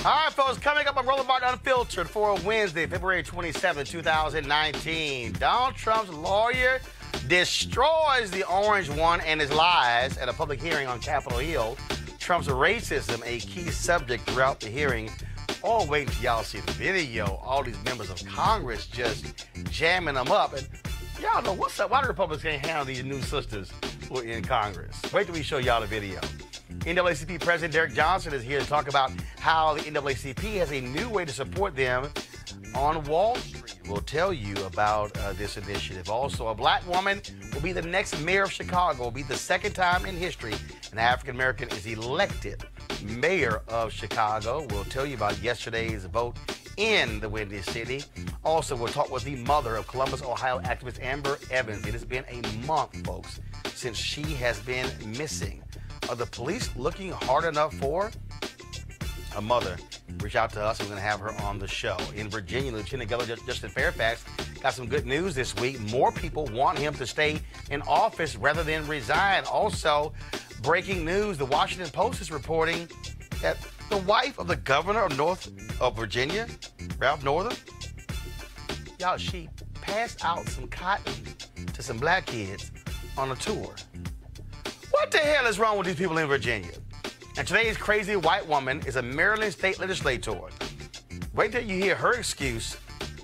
All right, folks, coming up on Roland Unfiltered for Wednesday, February 27, 2019. Donald Trump's lawyer destroys the orange one and his lies at a public hearing on Capitol Hill. Trump's racism, a key subject throughout the hearing. Oh, wait until y'all see the video. All these members of Congress just jamming them up. And y'all know what's up. Why the Republicans can't handle these new sisters who are in Congress? Wait till we show y'all the video. NAACP President Derek Johnson is here to talk about how the NAACP has a new way to support them on Wall Street. We'll tell you about this initiative. Also, a black woman will be the next mayor of Chicago. It will be the second time in history an African American is elected mayor of Chicago. We'll tell you about yesterday's vote in the Windy City. Also, we'll talk with the mother of Columbus, Ohio activist Amber Evans. It has been a month, folks, since she has been missing. Are the police looking hard enough for her? A mother reached out to us. We're going to have her on the show. In Virginia, Lieutenant Governor Justin Fairfax got some good news this week. More people want him to stay in office rather than resign. Also, breaking news, the Washington Post is reporting that the wife of the governor of Virginia, Ralph Northam, y'all, she passed out some cotton to some black kids on a tour. What the hell is wrong with these people in Virginia? And today's crazy white woman is a Maryland state legislator. Wait till you hear her excuse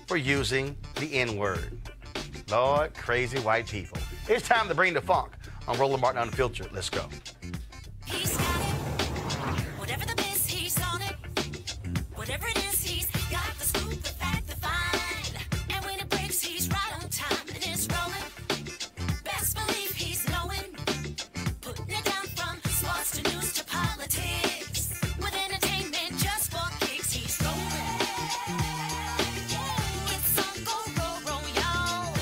for using the N-word. Lord, crazy white people. It's time to bring the funk on Roland Martin Unfiltered. Let's go. He's got it. Whatever the biz, he's on it. Whatever it is, he's got the scoop, the fact, the find. And when it breaks, he's right on time and it's rolling. Best believe he's knowing. Putting it down from sports to news to politics. With entertainment just for kicks, he's rolling. It's on go, y'all.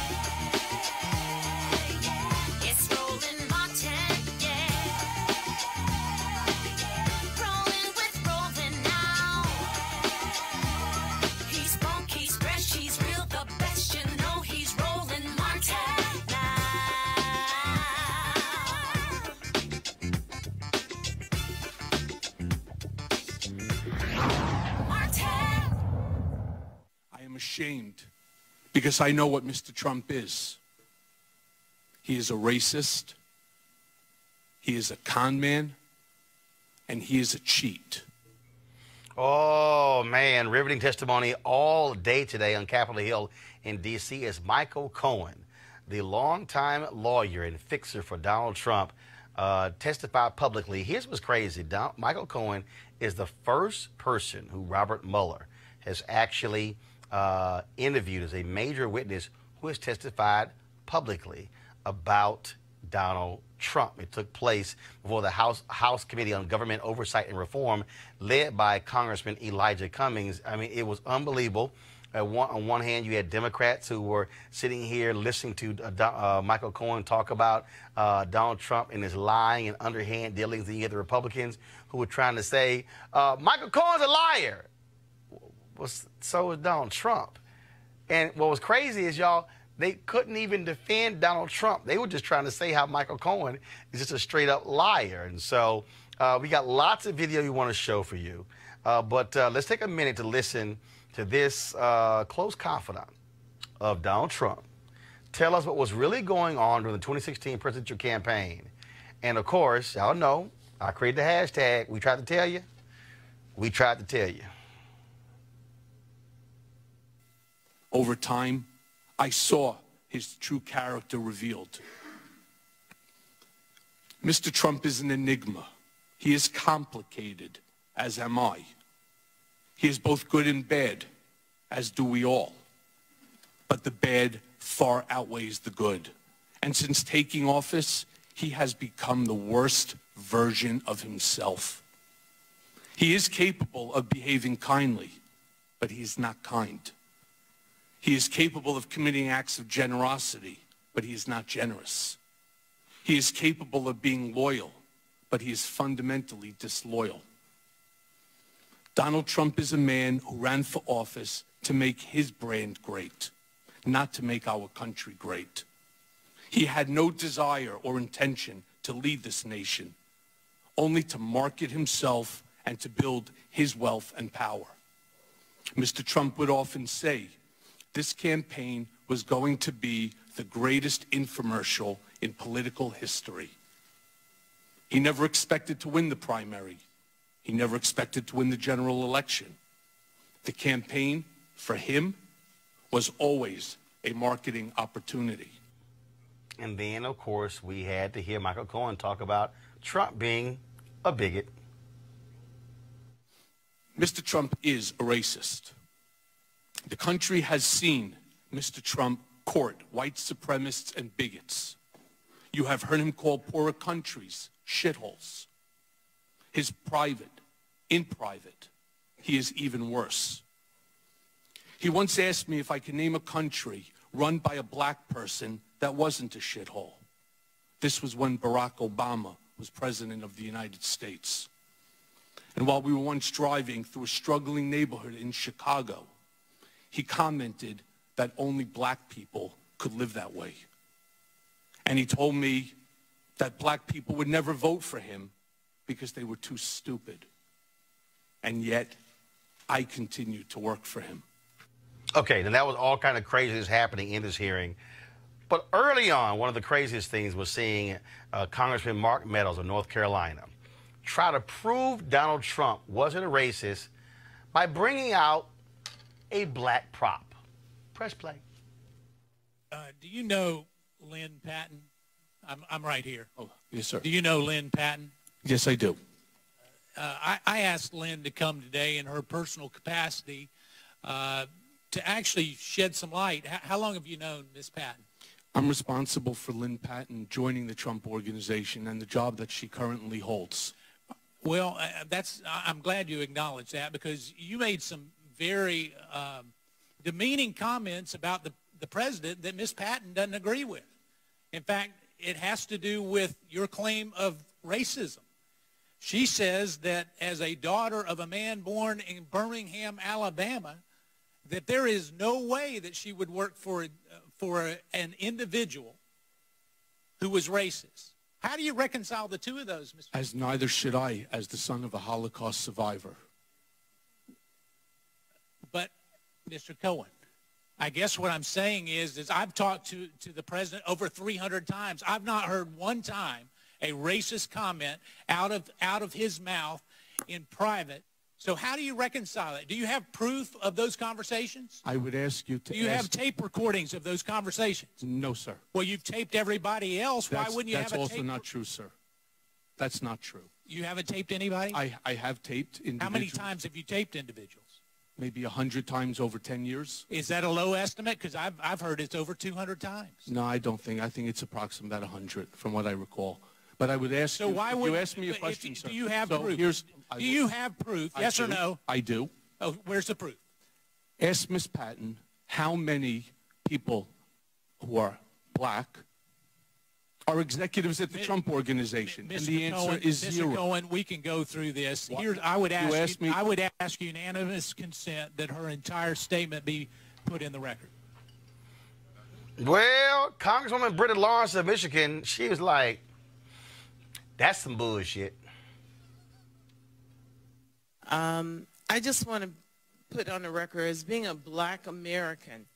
It's Roland Martin, yeah. Rolling with Roland now. He's funk, he's fresh, he's real, the best, you know he's Roland Martin now. I am ashamed because I know what Mr. Trump is. He is a racist, he is a con man, and he is a cheat. Oh, man, riveting testimony all day today on Capitol Hill in D.C. as Michael Cohen, the longtime lawyer and fixer for Donald Trump, testified publicly. Here's what's crazy. Michael Cohen is the first person who Robert Mueller has actually interviewed as a major witness who has testified publicly about Donald Trump. It took place before the House Committee on Government Oversight and Reform, led by Congressman Elijah Cummings. I mean, it was unbelievable. On one hand, you had Democrats who were sitting here listening to Michael Cohen talk about Donald Trump and his lying and underhand dealings. And you had the Republicans who were trying to say, Michael Cohen's a liar. Well, so is Donald Trump. And what was crazy is, y'all, they couldn't even defend Donald Trump. They were just trying to say how Michael Cohen is just a straight-up liar. And so we got lots of video we want to show for you. But let's take a minute to listen to this close confidant of Donald Trump tell us what was really going on during the 2016 presidential campaign. And, of course, y'all know, I created the hashtag, we tried to tell you. We tried to tell you. Over time, I saw his true character revealed. Mr. Trump is an enigma. He is complicated, as am I. He is both good and bad, as do we all. But the bad far outweighs the good. And since taking office, he has become the worst version of himself. He is capable of behaving kindly, but he is not kind. He is capable of committing acts of generosity, but he is not generous. He is capable of being loyal, but he is fundamentally disloyal. Donald Trump is a man who ran for office to make his brand great, not to make our country great. He had no desire or intention to lead this nation, only to market himself and to build his wealth and power. Mr. Trump would often say this campaign was going to be the greatest infomercial in political history. He never expected to win the primary. He never expected to win the general election. The campaign, for him, was always a marketing opportunity. And then, of course, we had to hear Michael Cohen talk about Trump being a bigot. Mr. Trump is a racist. The country has seen Mr. Trump court white supremacists and bigots. You have heard him call poorer countries shitholes. In private, he is even worse. He once asked me if I could name a country run by a black person that wasn't a shithole. This was when Barack Obama was president of the United States. And while we were once driving through a struggling neighborhood in Chicago, he commented that only black people could live that way. And he told me that black people would never vote for him because they were too stupid. And yet, I continued to work for him. Okay, then that was all kind of craziness happening in this hearing. But early on, one of the craziest things was seeing Congressman Mark Meadows of North Carolina try to prove Donald Trump wasn't a racist by bringing out a black prop. Press play. Do you know Lynn Patton? I'm right here. Oh, yes, sir. Do you know Lynn Patton? Yes, I do. I asked Lynn to come today in her personal capacity to actually shed some light. How long have you known Miss Patton? I'm responsible for Lynn Patton joining the Trump Organization and the job that she currently holds. Well, I'm glad you acknowledged that, because you made some very demeaning comments about the president that Miss Patton doesn't agree with. In fact, it has to do with your claim of racism. She says that as a daughter of a man born in Birmingham, Alabama, that there is no way that she would work for an individual who was racist. How do you reconcile the two of those, Mr. As neither should I, as the son of a Holocaust survivor. But, Mr. Cohen, I guess what I'm saying is I've talked to the president over 300 times. I've not heard one time a racist comment out of his mouth in private. So how do you reconcile it? Do you have proof of those conversations? I would ask you to Do you have tape recordings of those conversations? No, sir. Well, you've taped everybody else. Why wouldn't you have a tape? That's also not true, sir. That's not true. You haven't taped anybody? I have taped individuals. How many times have you taped individuals? Maybe 100 times over 10 years. Is that a low estimate? Because I've heard it's over 200 times. No, I don't think. I think it's approximately about 100 from what I recall. But I would ask so you, why would you ask me a question, sir. Do you have so proof? Do you have proof? Yes or no? I do. Oh, where's the proof? Ask Ms. Patton how many people who are black are executives at the Trump Organization, and the answer is zero. Mr. Cohen, we can go through this. Here, I would ask unanimous consent that her entire statement be put in the record. Well, Congresswoman Britta Lawrence of Michigan, she was like, that's some bullshit. I just want to put on the record, as being a black American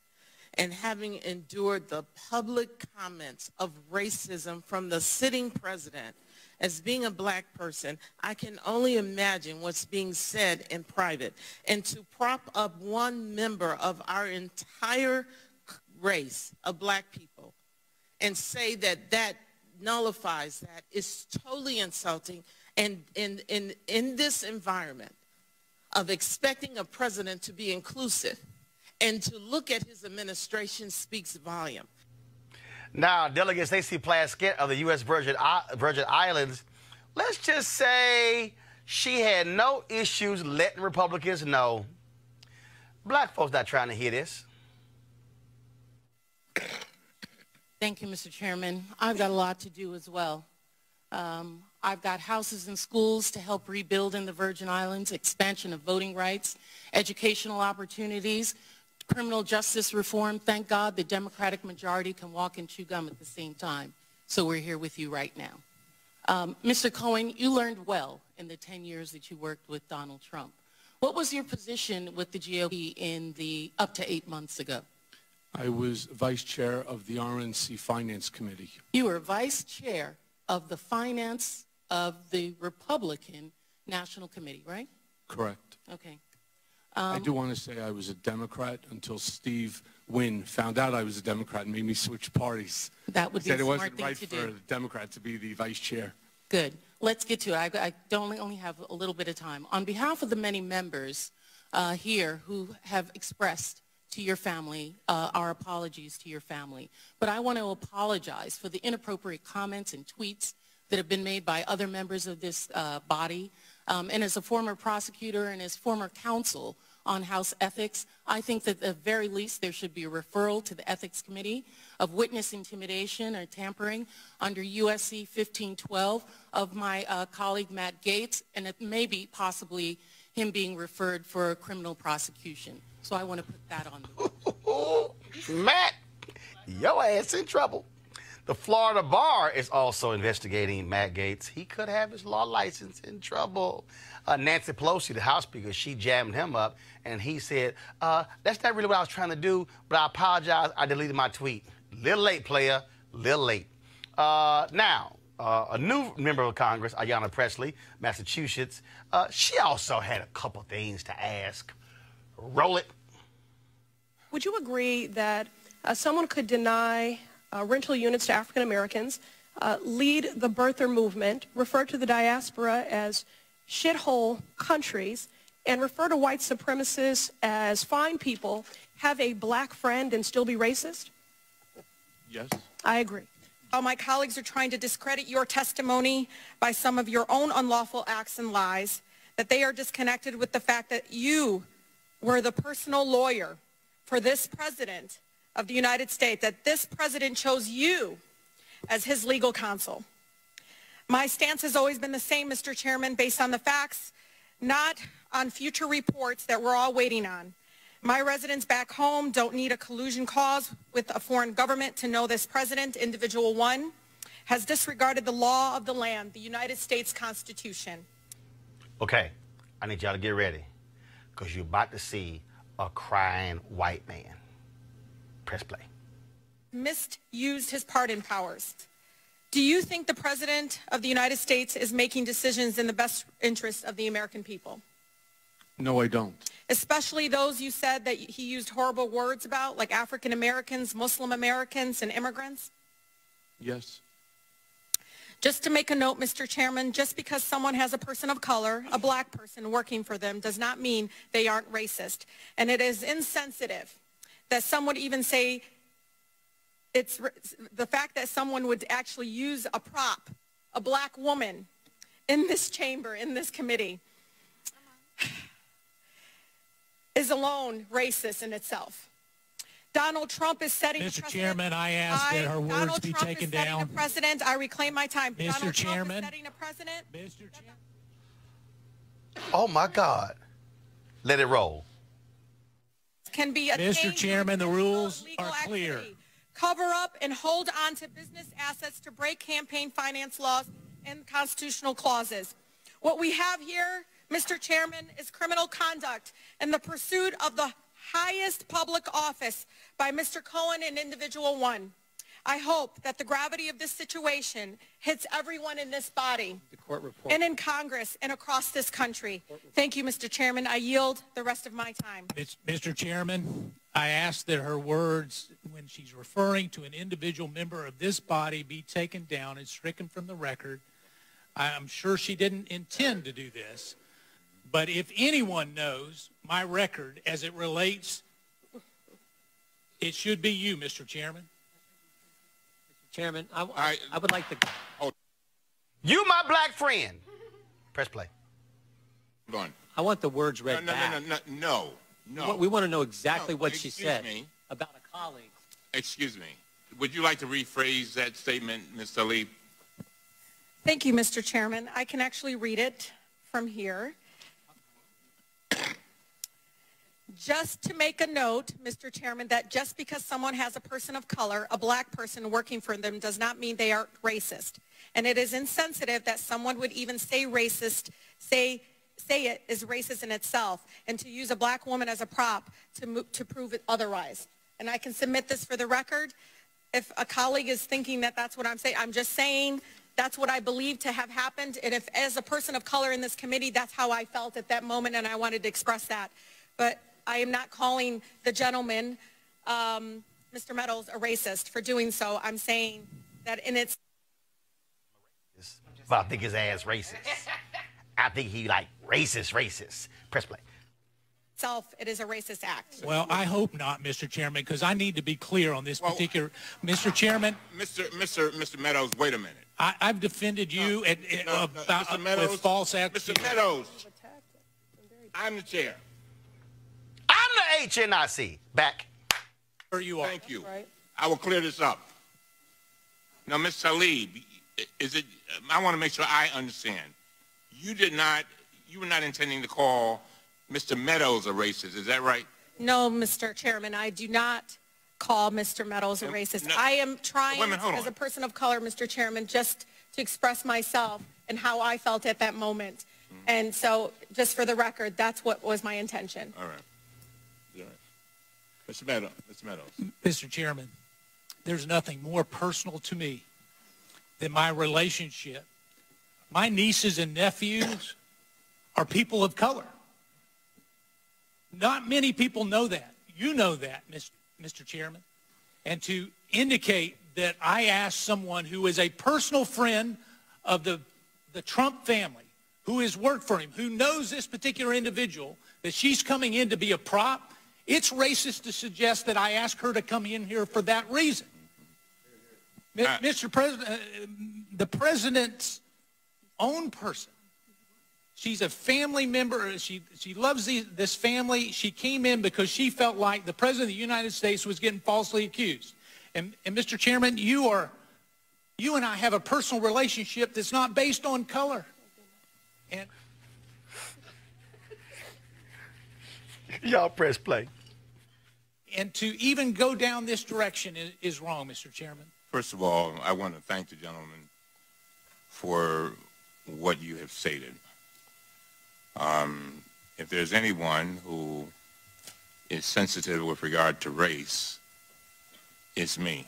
and having endured the public comments of racism from the sitting president, as being a black person, I can only imagine what's being said in private. And to prop up one member of our entire race of black people and say that that nullifies that is totally insulting. And in this environment of expecting a president to be inclusive and to look at his administration speaks volume. Now, Delegate Stacey Plaskett of the U.S. Virgin Islands, let's just say she had no issues letting Republicans know black folks not trying to hear this. Thank you, Mr. Chairman. I've got a lot to do as well. I've got houses and schools to help rebuild in the Virgin Islands, expansion of voting rights, educational opportunities, criminal justice reform. Thank God the Democratic majority can walk and chew gum at the same time. So we're here with you right now. Mr. Cohen, you learned well in the 10 years that you worked with Donald Trump. What was your position with the GOP in the up to 8 months ago? I was vice chair of the RNC Finance Committee. You were vice chair of the finance of the Republican National Committee, right? Correct. Okay. I do want to say I was a Democrat until Steve Wynn found out I was a Democrat and made me switch parties. That would be a Said it smart wasn't thing right to for do. a Democrat to be the vice chair. Good. Let's get to it. I don't only have a little bit of time. On behalf of the many members here who have expressed to your family our apologies to your family, but I want to apologize for the inappropriate comments and tweets that have been made by other members of this body. And as a former prosecutor and as former counsel on House ethics, I think that at the very least there should be a referral to the Ethics Committee of witness intimidation or tampering under USC 1512 of my colleague Matt Gaetz, and it may be possibly him being referred for a criminal prosecution. So I want to put that on the Matt, your ass in trouble. The Florida bar is also investigating Matt Gaetz. He could have his law license in trouble. Nancy Pelosi, the House Speaker, she jammed him up, and he said, that's not really what I was trying to do, but I apologize. I deleted my tweet. Little late, player. Little late. Now, a new member of Congress, Ayanna Pressley, Massachusetts, she also had a couple things to ask. Roll it. Would you agree that someone could deny rental units to African Americans, lead the birther movement, refer to the diaspora as shithole countries, and refer to white supremacists as fine people, have a black friend, and still be racist? Yes. I agree. While my colleagues are trying to discredit your testimony by some of your own unlawful acts and lies, that they are disconnected with the fact that you were the personal lawyer for this president of the United States, that this president chose you as his legal counsel. My stance has always been the same, Mr. Chairman, based on the facts, not on future reports that we're all waiting on. My residents back home don't need a collusion clause with a foreign government to know this president, individual one, has disregarded the law of the land, the United States Constitution. Okay, I need y'all to get ready, because you're about to see a crying white man. Press play. Misused his pardon powers. Do you think the President of the United States is making decisions in the best interest of the American people? No, I don't. Especially those you said that he used horrible words about, like African Americans, Muslim Americans, and immigrants? Yes. Just to make a note, Mr. Chairman, just because someone has a person of color, a black person working for them, does not mean they aren't racist. And it is insensitive that some would even say it's the fact that someone would actually use a prop, a black woman, in this chamber, in this committee, is alone racist in itself. Donald Trump is setting Mr. a precedent. Chairman, I ask that her words Donald be Trump taken is setting down. a precedent. I reclaim my time. Mr. Donald Chairman. Trump is setting a precedent. Mr. Chairman. Oh, my God. Let it roll. Can be Mr. Chairman, the rules legal are clear. activity. Cover up and hold on to business assets to break campaign finance laws and constitutional clauses. What we have here, Mr. Chairman, is criminal conduct in the pursuit of the highest public office by Mr. Cohen and individual one. I hope that the gravity of this situation hits everyone in this body and in Congress and across this country. Thank you, Mr. Chairman. I yield the rest of my time. Mr. Chairman, I ask that her words, when she's referring to an individual member of this body, be taken down and stricken from the record. I'm sure she didn't intend to do this, but if anyone knows my record as it relates, it should be you, Mr. Chairman. Chairman, I would like to... You, my black friend. Press play. Hold on. I want the words read back. No. We want to know exactly what she Excuse said me. about a colleague. Excuse me. Would you like to rephrase that statement, Ms. Tlaib? Thank you, Mr. Chairman. I can actually read it from here. Just to make a note, Mr. Chairman, that just because someone has a person of color, a black person working for them, does not mean they are racist. And it is insensitive that someone would even say racist, say it is racist in itself, and to use a black woman as a prop to prove it otherwise. And I can submit this for the record. If a colleague is thinking that that's what I'm saying, I'm just saying that's what I believe to have happened. And if, as a person of color in this committee, that's how I felt at that moment, and I wanted to express that. But I am not calling the gentleman, Mr. Meadows, a racist for doing so. I'm saying that in its... Well, I think his ass racist. I think he like racist. Press play. It is a racist act. Well, I hope not, Mr. Chairman, because I need to be clear on this particular... Mr. Chairman... Mr. Meadows, wait a minute. I've defended you with false accusations. Mr. Meadows, I'm the chair. I'm the HNIC. Back. Where you are. Thank you. Right. I will clear this up. Now, Ms. Talib, I want to make sure I understand. You were not intending to call Mr. Meadows a racist, is that right? No, Mr. Chairman, I do not call Mr. Meadows a racist. No, I am trying, as a person of color, Mr. Chairman, just to express myself and how I felt at that moment. And so, just for the record, that's what was my intention. All right. All right. Mr. Meadows. Mr. Chairman, there's nothing more personal to me than my relationship. My nieces and nephews are people of color. Not many people know that. You know that, Mr. Chairman. And to indicate that I asked someone who is a personal friend of the Trump family, who has worked for him, who knows this particular individual, that she's coming in to be a prop, it's racist to suggest that I asked her to come in here for that reason. Mr. President, the president's own person, she's a family member. She loves this family. She came in because she felt like the President of the United States was getting falsely accused. And Mr. Chairman, you and I have a personal relationship that's not based on color. And y'all press play. And to even go down this direction is wrong, Mr. Chairman. First of all, I want to thank the gentleman for what you have stated. If there's anyone who is sensitive with regard to race, it's me.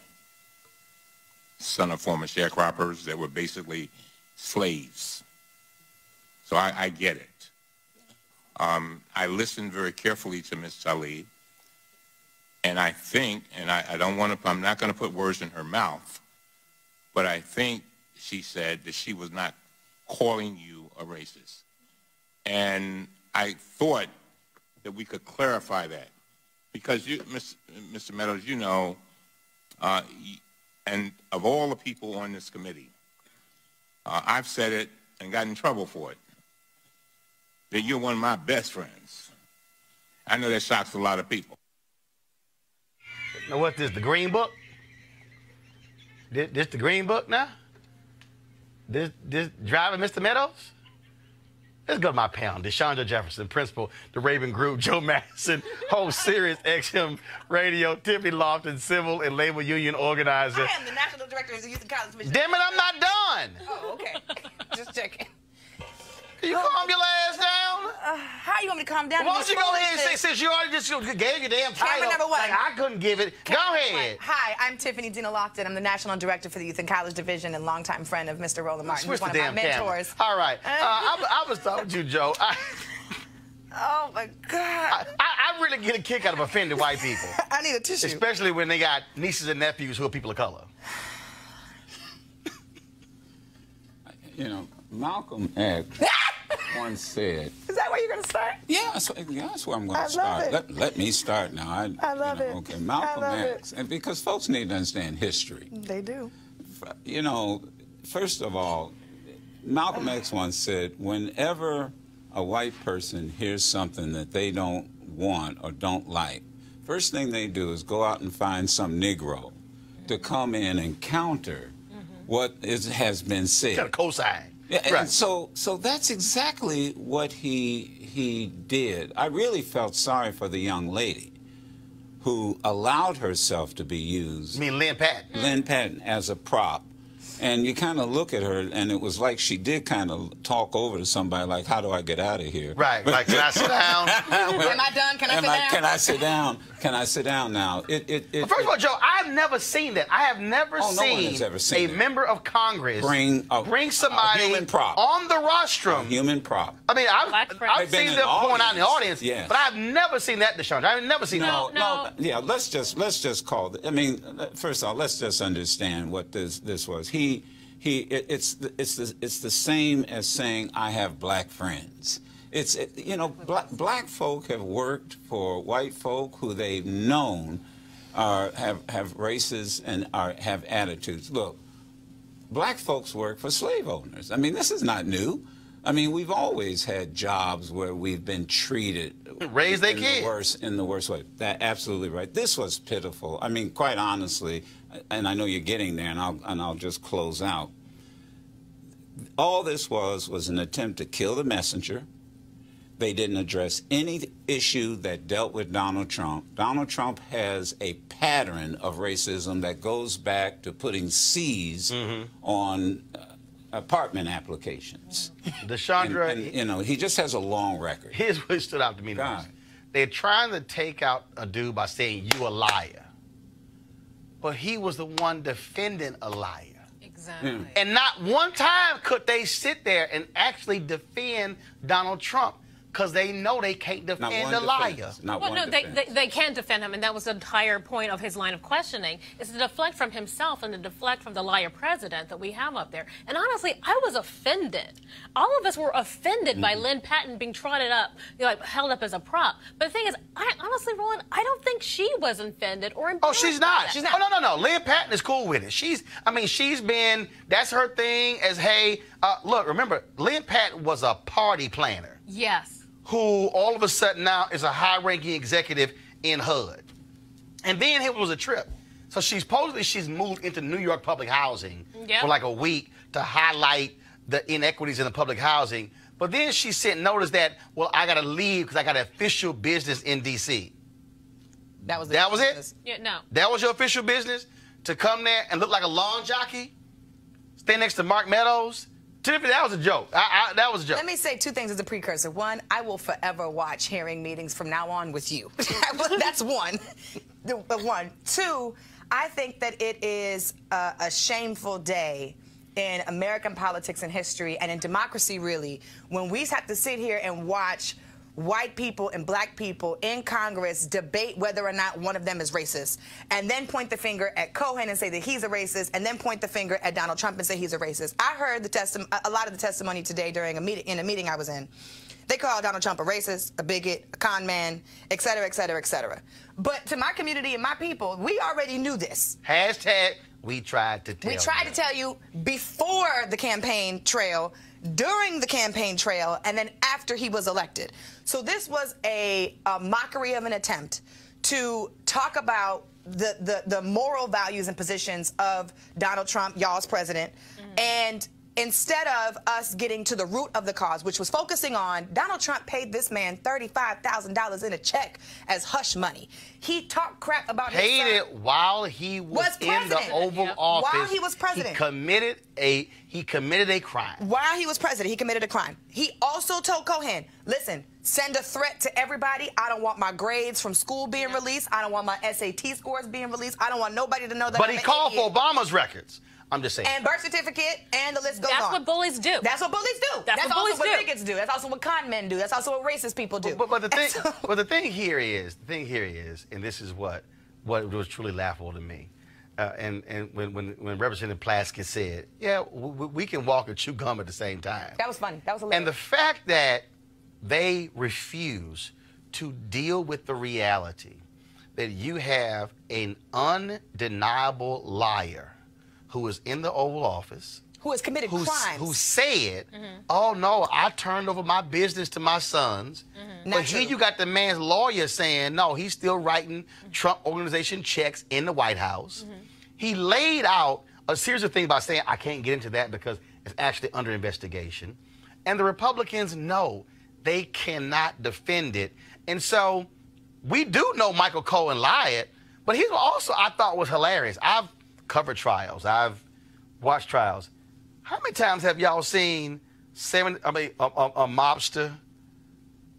Son of former sharecroppers that were basically slaves. So I get it. I listened very carefully to Ms. Talib, and I think, and I'm not going to put words in her mouth, but I think she said that she was not calling you a racist. And I thought that we could clarify that. Because you, Mr. Meadows, you know, and of all the people on this committee, I've said it and got in trouble for it, that you're one of my best friends. I know that shocks a lot of people. Now what's this, the Green Book? This the Green Book now? This driving Mr. Meadows? Let's go to my panel. DeShondra Jefferson, principal, the Raven Group, Joe Madison, host Sirius XM Radio, Tiffany Lofton, civil and labor union organizer. I am the national director of the Youth and College Division. Damn it, I'm not done. Oh, okay. Just checking. Can you calm your ass down? How you want me to calm down? Why don't you go ahead and say, since you already just gave your damn title, Camera number one. like I couldn't give it. Go ahead. Hi, I'm Tiffany Dina Lofton. I'm the national director for the Youth and College Division and longtime friend of Mr. Roland Martin, who's one of my mentors. Camera. All right. I was talking to you, Joe. Oh, my God. I really get a kick out of offending white people. I need a tissue. Especially when they got nieces and nephews who are people of color. You know, Malcolm X once said... Is that where you're going to start? Yeah, that's where I'm going to start. Let me start now. I love it. Okay, Malcolm X. And because folks need to understand history. They do. You know, first of all, Malcolm X once said, whenever a white person hears something that they don't want or don't like, first thing they do is go out and find some Negro to come in and counter what has been said. Got a cosign. Yeah, right. And so that's exactly what he he did, I really felt sorry for the young lady who allowed herself to be used. You mean Lynn Patton? Lynn Patton as a prop. And you kind of look at her, and it was like she did kind of talk over to somebody, like, how do I get out of here? Right, like, can I sit down? Am I done? Can I sit down? Can I sit down? Can I sit down now? Well, first of all, Joe, I've never seen that. I have never seen a member of Congress bring somebody a human prop on the rostrum. A human prop. I mean, I've seen them point out in the audience, yes. but I've never seen that, Deshaun. I've never seen that. No. Yeah, let's just call it. I mean, first of all, let's just understand what this was. It's the same as saying I have black friends. Black folk have worked for white folk who they've known have races and have attitudes. Look, black folks work for slave owners. I mean, this is not new. I mean, we've always had jobs where we've been treated in the worst way. That's absolutely right. This was pitiful. I mean, quite honestly, and I know you're getting there, and I'll just close out. All this was an attempt to kill the messenger. They didn't address any issue that dealt with Donald Trump. Donald Trump has a pattern of racism that goes back to putting C's on apartment applications. Deshandra, he just has a long record. Here's what stood out to me most. They're trying to take out a dude by saying you a liar, but he was the one defending a liar. Exactly. And not one time could they sit there and actually defend Donald Trump, because they know they can't defend a liar. Well, no, they can defend him, and that was the entire point of his line of questioning, is to deflect from himself and to deflect from the liar president that we have up there. And honestly, I was offended. All of us were offended by Lynn Patton being trotted up, held up as a prop. But the thing is, honestly, Roland, I don't think she was offended or embarrassed. Oh, she's not. She's not. Oh, no. Lynn Patton is cool with it. She's been, that's her thing as, hey, look, remember, Lynn Patton was a party planner. Yes. Who all of a sudden now is a high-ranking executive in HUD. And then it was a trip. So she's moved into New York public housing for like a week to highlight the inequities in the public housing. But then she sent notice that, well, I got to leave because I got official business in D.C. That was it? Yeah, no. That was your official business? To come there and look like a lawn jockey? Stay next to Mark Meadows? Tiffany, that was a joke. That was a joke. Let me say two things as a precursor. One, I will forever watch hearing meetings from now on with you. That's one. One. Two, I think that it is a shameful day in American politics and history and in democracy, really, when we have to sit here and watch white people and black people in Congress debate whether or not one of them is racist, and then point the finger at Cohen and say that he's a racist, and then point the finger at Donald Trump and say he's a racist. I heard a lot of the testimony today during a meeting I was in. They call Donald Trump a racist, a bigot, a con man, et cetera, et cetera, et cetera. But to my community and my people, we already knew this. Hashtag we tried to tell you. We tried to tell you before the campaign trail, during the campaign trail, and then after he was elected. So this was a mockery of an attempt to talk about the moral values and positions of Donald Trump, y'all's president, and instead of us getting to the root of the cause, which was focusing on Donald Trump paid this man $35,000 in a check as hush money. He talked crap about his son. Paid it while he was in the Oval Office. While he was president. He committed a crime. While he was president, he committed a crime. He also told Cohen, listen, send a threat to everybody. I don't want my grades from school being released. I don't want my SAT scores being released. I don't want nobody to know that But he called for Obama's records. I'm just saying. And birth certificate, and the list goes on. That's what bullies do. That's what bullies do. That's also what bigots do. That's also what con men do. That's also what racist people do. But the thing here is, and this is what was truly laughable to me, and when Representative Plaskett said, yeah, we can walk and chew gum at the same time. That was funny. That was hilarious. And the fact that they refuse to deal with the reality that you have an undeniable liar who is in the Oval Office, who has committed crimes, who said, oh, no, I turned over my business to my sons. But here you got the man's lawyer saying, no, he's still writing Trump Organization checks in the White House. He laid out a series of things by saying, I can't get into that because it's actually under investigation. And the Republicans know they cannot defend it. And so we do know Michael Cohen lied, but he's also, I thought, was hilarious. I've covered trials. I've watched trials. How many times have y'all seen a mobster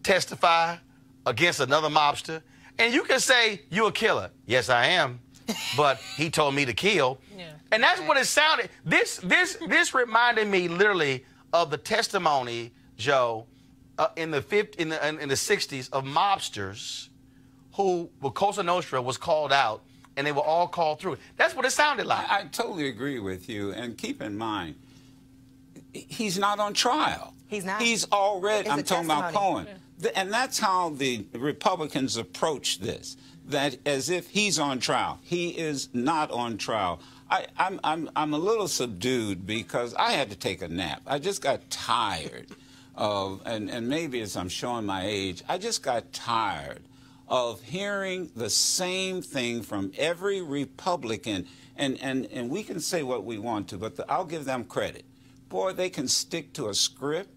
testify against another mobster? And you can say, you a killer. Yes, I am. But he told me to kill. Yeah. And that's what it sounded. This reminded me literally of the testimony, Joe, in the 60s of mobsters who, Cosa Nostra was called out, and they were all called through. That's what it sounded like. I totally agree with you. And keep in mind, he's not on trial. He's not. He's already, I'm talking about Cohen. Yeah. And that's how the Republicans approach this, that as if he's on trial. He is not on trial. I'm a little subdued because I had to take a nap. I just got tired of, and maybe as I'm showing my age, I just got tired of hearing the same thing from every Republican. And we can say what we want to, but I'll give them credit. Boy, they can stick to a script.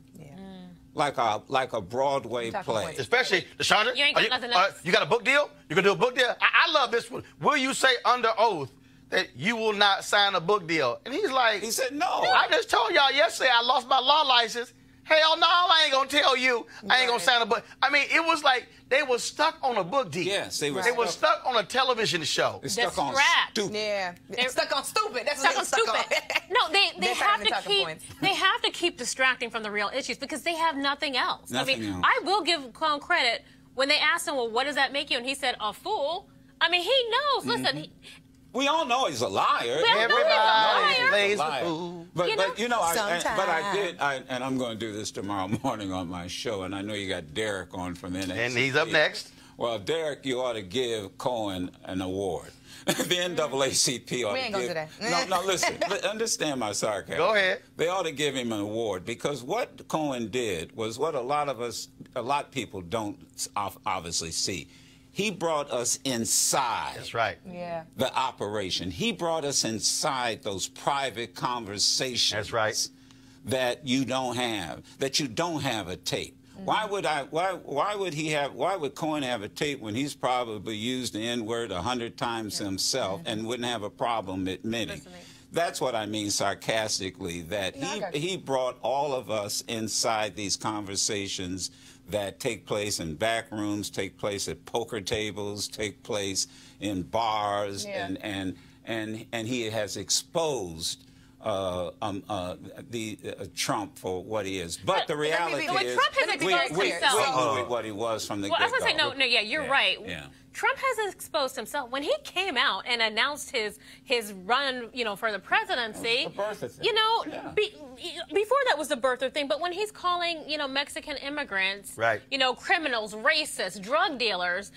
Like a Broadway play. Especially, Deshandra, you ain't got nothing else. You got a book deal? You gonna do a book deal? I love this one. Will you say under oath that you will not sign a book deal? And he's like, he said no. I just told y'all yesterday I lost my law license. Hell no, I ain't gonna tell you. I ain't gonna sign a book. I mean, it was like they were stuck on a book deal. Yes, they were. They were stuck on a television show. They're stuck on stupid. Yeah, they're stuck on stupid. That's stuck what on stupid. No, they have to keep points. they have to keep distracting from the real issues because they have nothing else. Nothing else. I will give Cohen credit when they asked him, "Well, what does that make you?" And he said, "A fool." I mean, he knows. Listen. We all know he's a liar. Everybody plays a fool. But I did, and I'm going to do this tomorrow morning on my show, and I know you got Derek on from NXT. And he's up next. Well, Derek, you ought to give Cohen an award. The NAACP ought we ain't to give. Go to that. No, listen. Understand my sarcasm. Go ahead. They ought to give him an award because what Cohen did was what a lot of people don't obviously see. He brought us inside. That's right. Yeah. The operation. He brought us inside those private conversations. That's right. That you don't have. That you don't have a tape. Mm-hmm. Why would Cohen have a tape when he's probably used the N-word 100 times himself and wouldn't have a problem admitting? That's what I mean sarcastically, that he brought all of us inside these conversations that take place in back rooms, take place at poker tables, take place in bars, and he has exposed Trump for what he is. But the reality is, Trump has exposed himself. We knew what he was from the get-go. I was going to say, you're right. Yeah. Trump has exposed himself. When he came out and announced his run, for the presidency, before that was the birther thing, but when he's calling, Mexican immigrants, criminals, racists, drug dealers,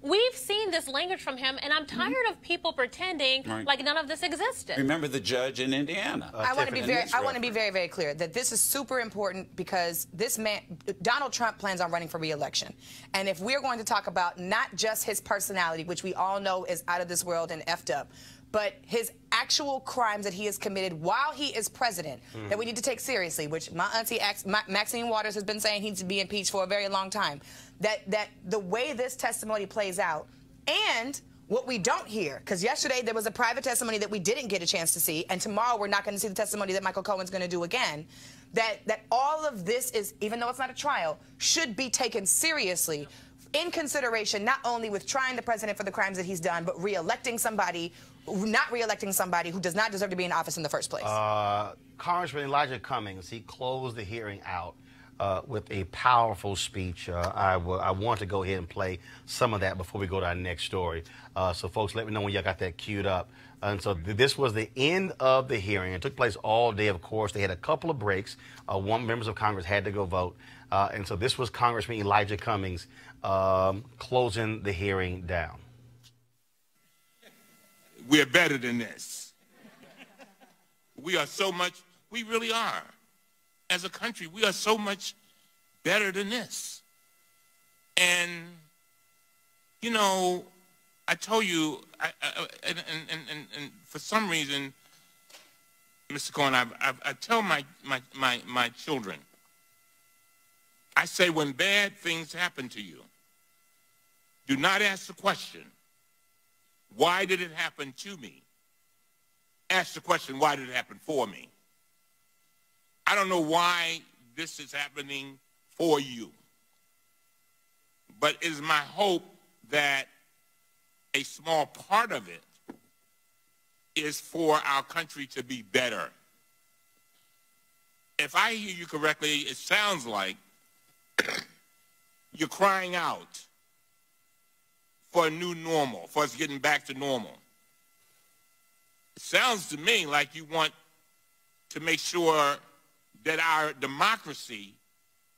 we've seen this language from him, and I'm tired of people pretending like none of this existed. Remember the judge in Indiana. I want to be very, very clear that this is super important because this man, Donald Trump, plans on running for re-election. And if we're going to talk about not just his personality, which we all know is out of this world and effed up, but his actual crimes that he has committed while he is president that we need to take seriously, which my auntie Maxine Waters has been saying he needs to be impeached for a very long time, that the way this testimony plays out and what we don't hear, because yesterday there was a private testimony that we didn't get a chance to see, and tomorrow we're not going to see the testimony that Michael Cohen's going to do again, that all of this is, even though it's not a trial, should be taken seriously in consideration, not only with trying the president for the crimes that he's done, but re-electing somebody, not re-electing somebody who does not deserve to be in office in the first place. Congressman Elijah Cummings, he closed the hearing out with a powerful speech. I want to go ahead and play some of that before we go to our next story. So, folks, let me know when y'all got that queued up. And so this was the end of the hearing. It took place all day, of course. They had a couple of breaks. Members of Congress had to go vote. And so this was Congressman Elijah Cummings closing the hearing down. We're better than this. We are so much, we really are. As a country, we are so much better than this. And, I told you, and for some reason, Mr. Cohen, I tell my children, I say when bad things happen to you, do not ask the question, why did it happen to me? Ask the question, why did it happen for me? I don't know why this is happening for you, but it is my hope that a small part of it is for our country to be better. If I hear you correctly, it sounds like you're crying out for a new normal, for us getting back to normal. It sounds to me like you want to make sure that our democracy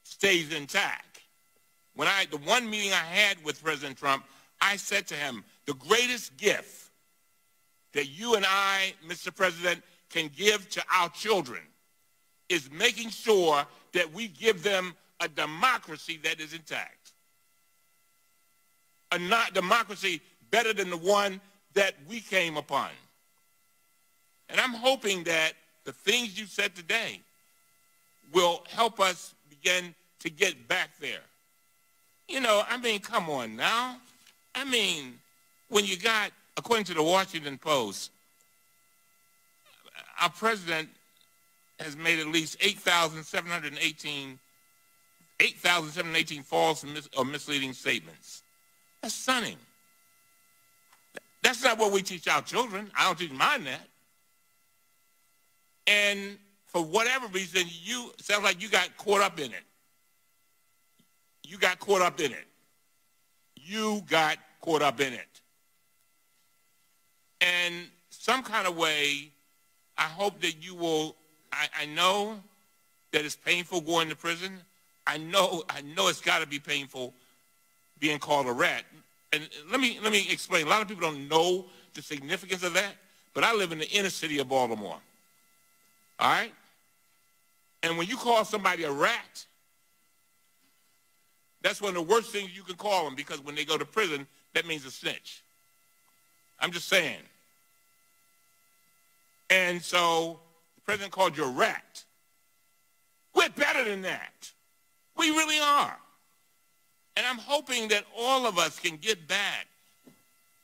stays intact. The one meeting I had with President Trump, I said to him, the greatest gift that you and I, Mr. President, can give to our children is making sure that we give them a democracy that is intact. A democracy better than the one that we came upon. And I'm hoping that the things you said today will help us begin to get back there. You know, I mean, come on now. I mean, when you got, according to the Washington Post, our president has made at least 8,718 false or misleading statements. That's stunning. That's not what we teach our children. I don't teach mine that. And for whatever reason, sounds like you got caught up in it. You got caught up in it. You got caught up in it. And some kind of way, I hope that you will, I know that it's painful going to prison. I know it's got to be painful being called a rat. And let me explain. A lot of people don't know the significance of that, but I live in the inner city of Baltimore. All right? And when you call somebody a rat, that's one of the worst things you can call them, because when they go to prison, that means a snitch. I'm just saying. And so the president called you a rat. We're better than that. We really are. And I'm hoping that all of us can get back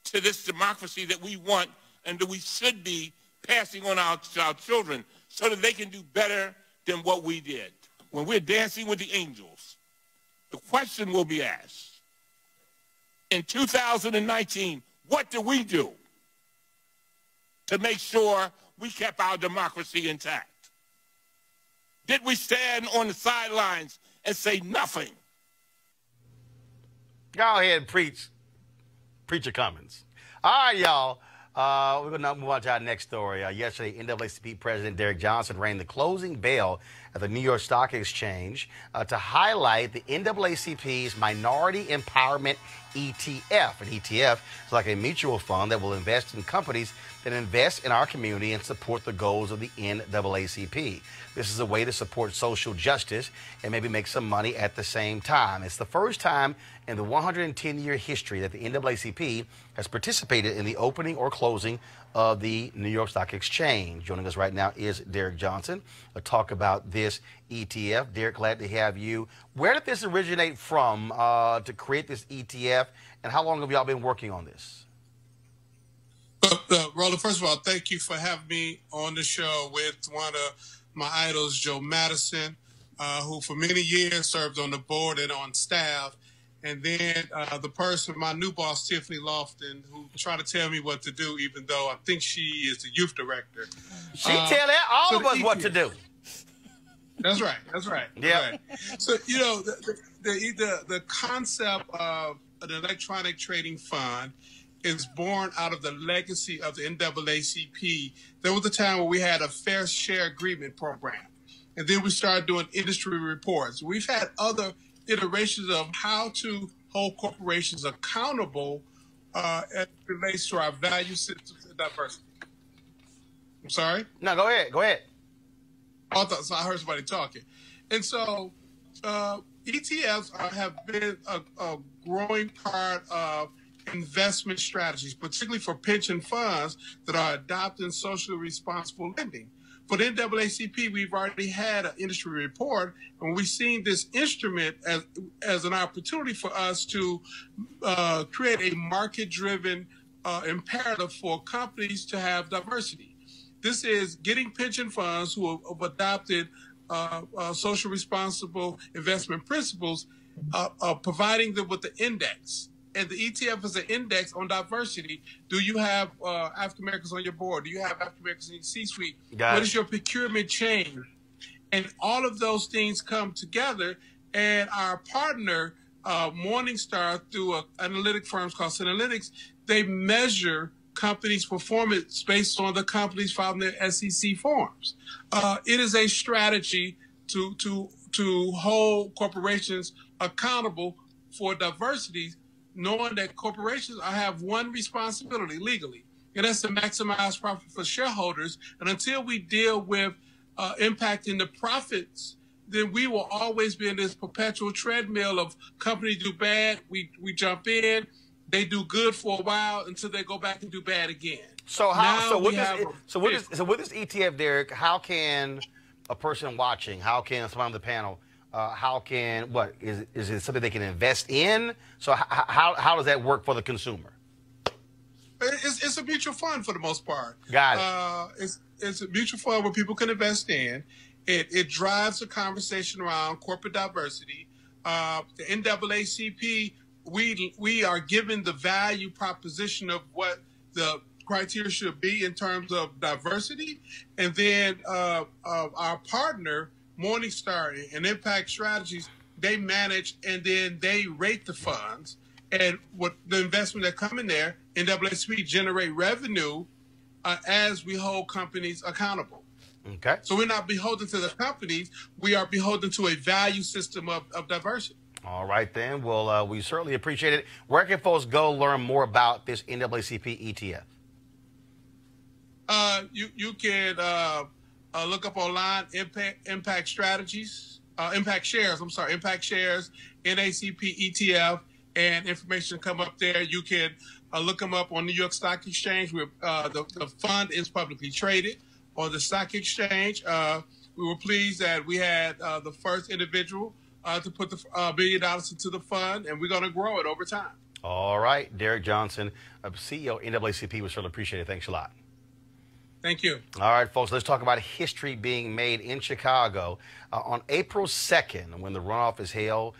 to this democracy that we want and that we should be passing on to our children so that they can do better than what we did. When we're dancing with the angels, the question will be asked, in 2019, what do we do to make sure we kept our democracy intact? Did we stand on the sidelines and say nothing? Go ahead and preach your comments. All right, y'all. We're going to move on to our next story. Yesterday, NAACP President Derek Johnson rang the closing bell at the New York Stock Exchange to highlight the NAACP's Minority Empowerment ETF. An ETF is like a mutual fund that will invest in companies that invest in our community and support the goals of the NAACP. This is a way to support social justice and maybe make some money at the same time. It's the first time in the 110-year history that the NAACP has participated in the opening or closing of the New York Stock Exchange. Joining us right now is Derek Johnson to talk about this ETF. Derek, glad to have you. Where did this originate from to create this ETF, and how long have y'all been working on this? Roland, first of all, thank you for having me on the show with one of my idols, Joe Madison, who for many years served on the board and on staff. And then the person, my new boss, Tiffany Lofton, who tried to tell me what to do, even though I think she is the youth director. She tell all of us what to do. That's right. That's right. Yeah. Right. So, you know, the concept of an electronic trading fund is born out of the legacy of the NAACP. There was a time where we had a fair share agreement program, and then we started doing industry reports. We've had other iterations of how to hold corporations accountable as it relates to our value systems and diversity. I'm sorry? No, go ahead. Go ahead. So I heard somebody talking. And so ETFs have been a growing part of investment strategies, particularly for pension funds that are adopting socially responsible lending. For the NAACP, we've already had an industry report, and we've seen this instrument as an opportunity for us to create a market-driven imperative for companies to have diversity. This is getting pension funds who have adopted social responsible investment principles, providing them with the index. And the ETF is an index on diversity. Do you have African Americans on your board? Do you have African Americans in your C-suite? What is your procurement chain? And all of those things come together. And our partner, Morningstar, through an analytic firm called Synalytics, they measure companies' performance based on the companies filing their SEC forms. It is a strategy to hold corporations accountable for diversity, knowing that corporations have one responsibility legally, and that's to maximize profit for shareholders. And until we deal with impacting the profits, then we will always be in this perpetual treadmill of companies do bad, we jump in, they do good for a while until they go back and do bad again. So with this ETF, Derek, how can a person watching, how can someone on the panel, is it something they can invest in? So how does that work for the consumer? It's a mutual fund for the most part. Got it. It's a mutual fund where people can invest in. It drives a conversation around corporate diversity. The NAACP, we are given the value proposition of what the criteria should be in terms of diversity, and then our partner, Morningstar and Impact Strategies, they manage and then they rate the funds, and what the investment that come in there, NAACP generate revenue as we hold companies accountable. Okay. So we're not beholden to the companies, we are beholden to a value system of diversity. All right, then. Well, we certainly appreciate it. Where can folks go learn more about this NAACP ETF? You can look up online Impact Strategies, Impact Shares, NAACP ETF, and information come up there. You can look them up on New York Stock Exchange. The fund is publicly traded on the stock exchange. We were pleased that we had the first individual to put the $1 billion into the fund, and we're going to grow it over time. All right. Derek Johnson, CEO NAACP, we certainly appreciate it. Thanks a lot. Thank you. All right, folks, let's talk about history being made in Chicago. On April 2nd, when the runoff is held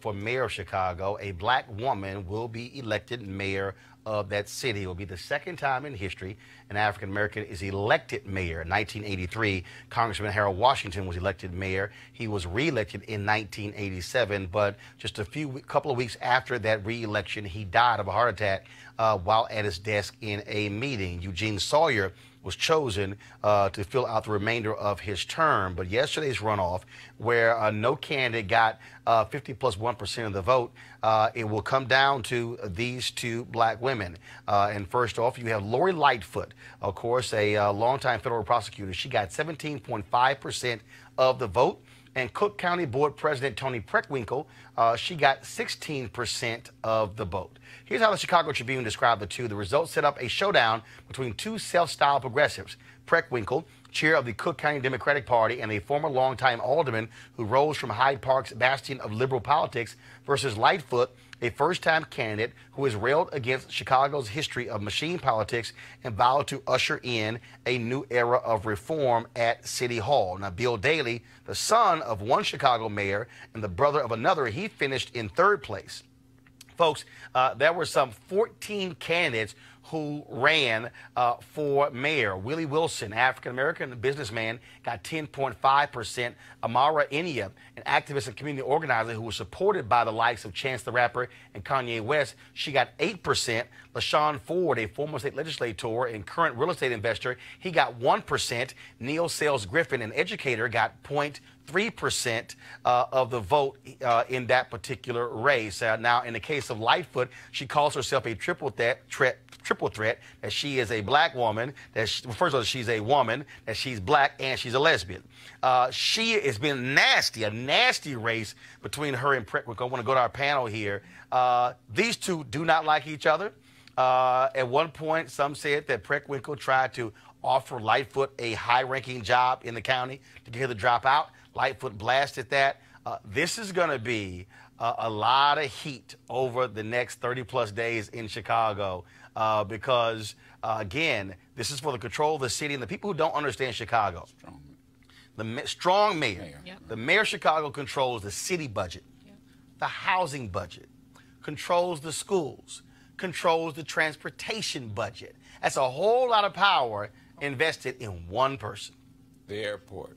for mayor of Chicago, a black woman will be elected mayor of that city. It will be the second time in history an African-American is elected mayor. In 1983, Congressman Harold Washington was elected mayor. He was reelected in 1987, but just a couple of weeks after that reelection, he died of a heart attack while at his desk in a meeting. Eugene Sawyer was chosen to fill out the remainder of his term. But yesterday's runoff, where no candidate got 50+1% of the vote, it will come down to these two black women. And first off, you have Lori Lightfoot, of course, a longtime federal prosecutor. She got 17.5% of the vote. And Cook County Board President Toni Preckwinkle, she got 16% of the vote. Here's how the Chicago Tribune described the two. The results set up a showdown between two self-styled progressives. Preckwinkle, chair of the Cook County Democratic Party and a former longtime alderman who rose from Hyde Park's bastion of liberal politics, versus Lightfoot, a first-time candidate who has railed against Chicago's history of machine politics and vowed to usher in a new era of reform at City Hall. Now, Bill Daley, the son of one Chicago mayor and the brother of another, he finished in third place. Folks, there were some 14 candidates who ran for mayor. Willie Wilson, African-American businessman, got 10.5%. Amara Inia, an activist and community organizer who was supported by the likes of Chance the Rapper and Kanye West, she got 8%. LaShawn Ford, a former state legislator and current real estate investor, he got 1%. Neil Sales Griffin, an educator, got 3% of the vote in that particular race. Now, in the case of Lightfoot, she calls herself a triple threat, that she is a black woman, that first of all, she's a woman, that she's black, and she's a lesbian. It's been a nasty race between her and Preckwinkle. I want to go to our panel here. These two do not like each other. At one point, some said that Preckwinkle tried to offer Lightfoot a high-ranking job in the county to get her to drop out. Lightfoot blasted that. This is going to be a lot of heat over the next 30-plus days in Chicago because, again, this is for the control of the city and the people who don't understand Chicago. The strong mayor. Yep. The mayor of Chicago controls the city budget, the housing budget, controls the schools, controls the transportation budget. That's a whole lot of power invested in one person. The airport.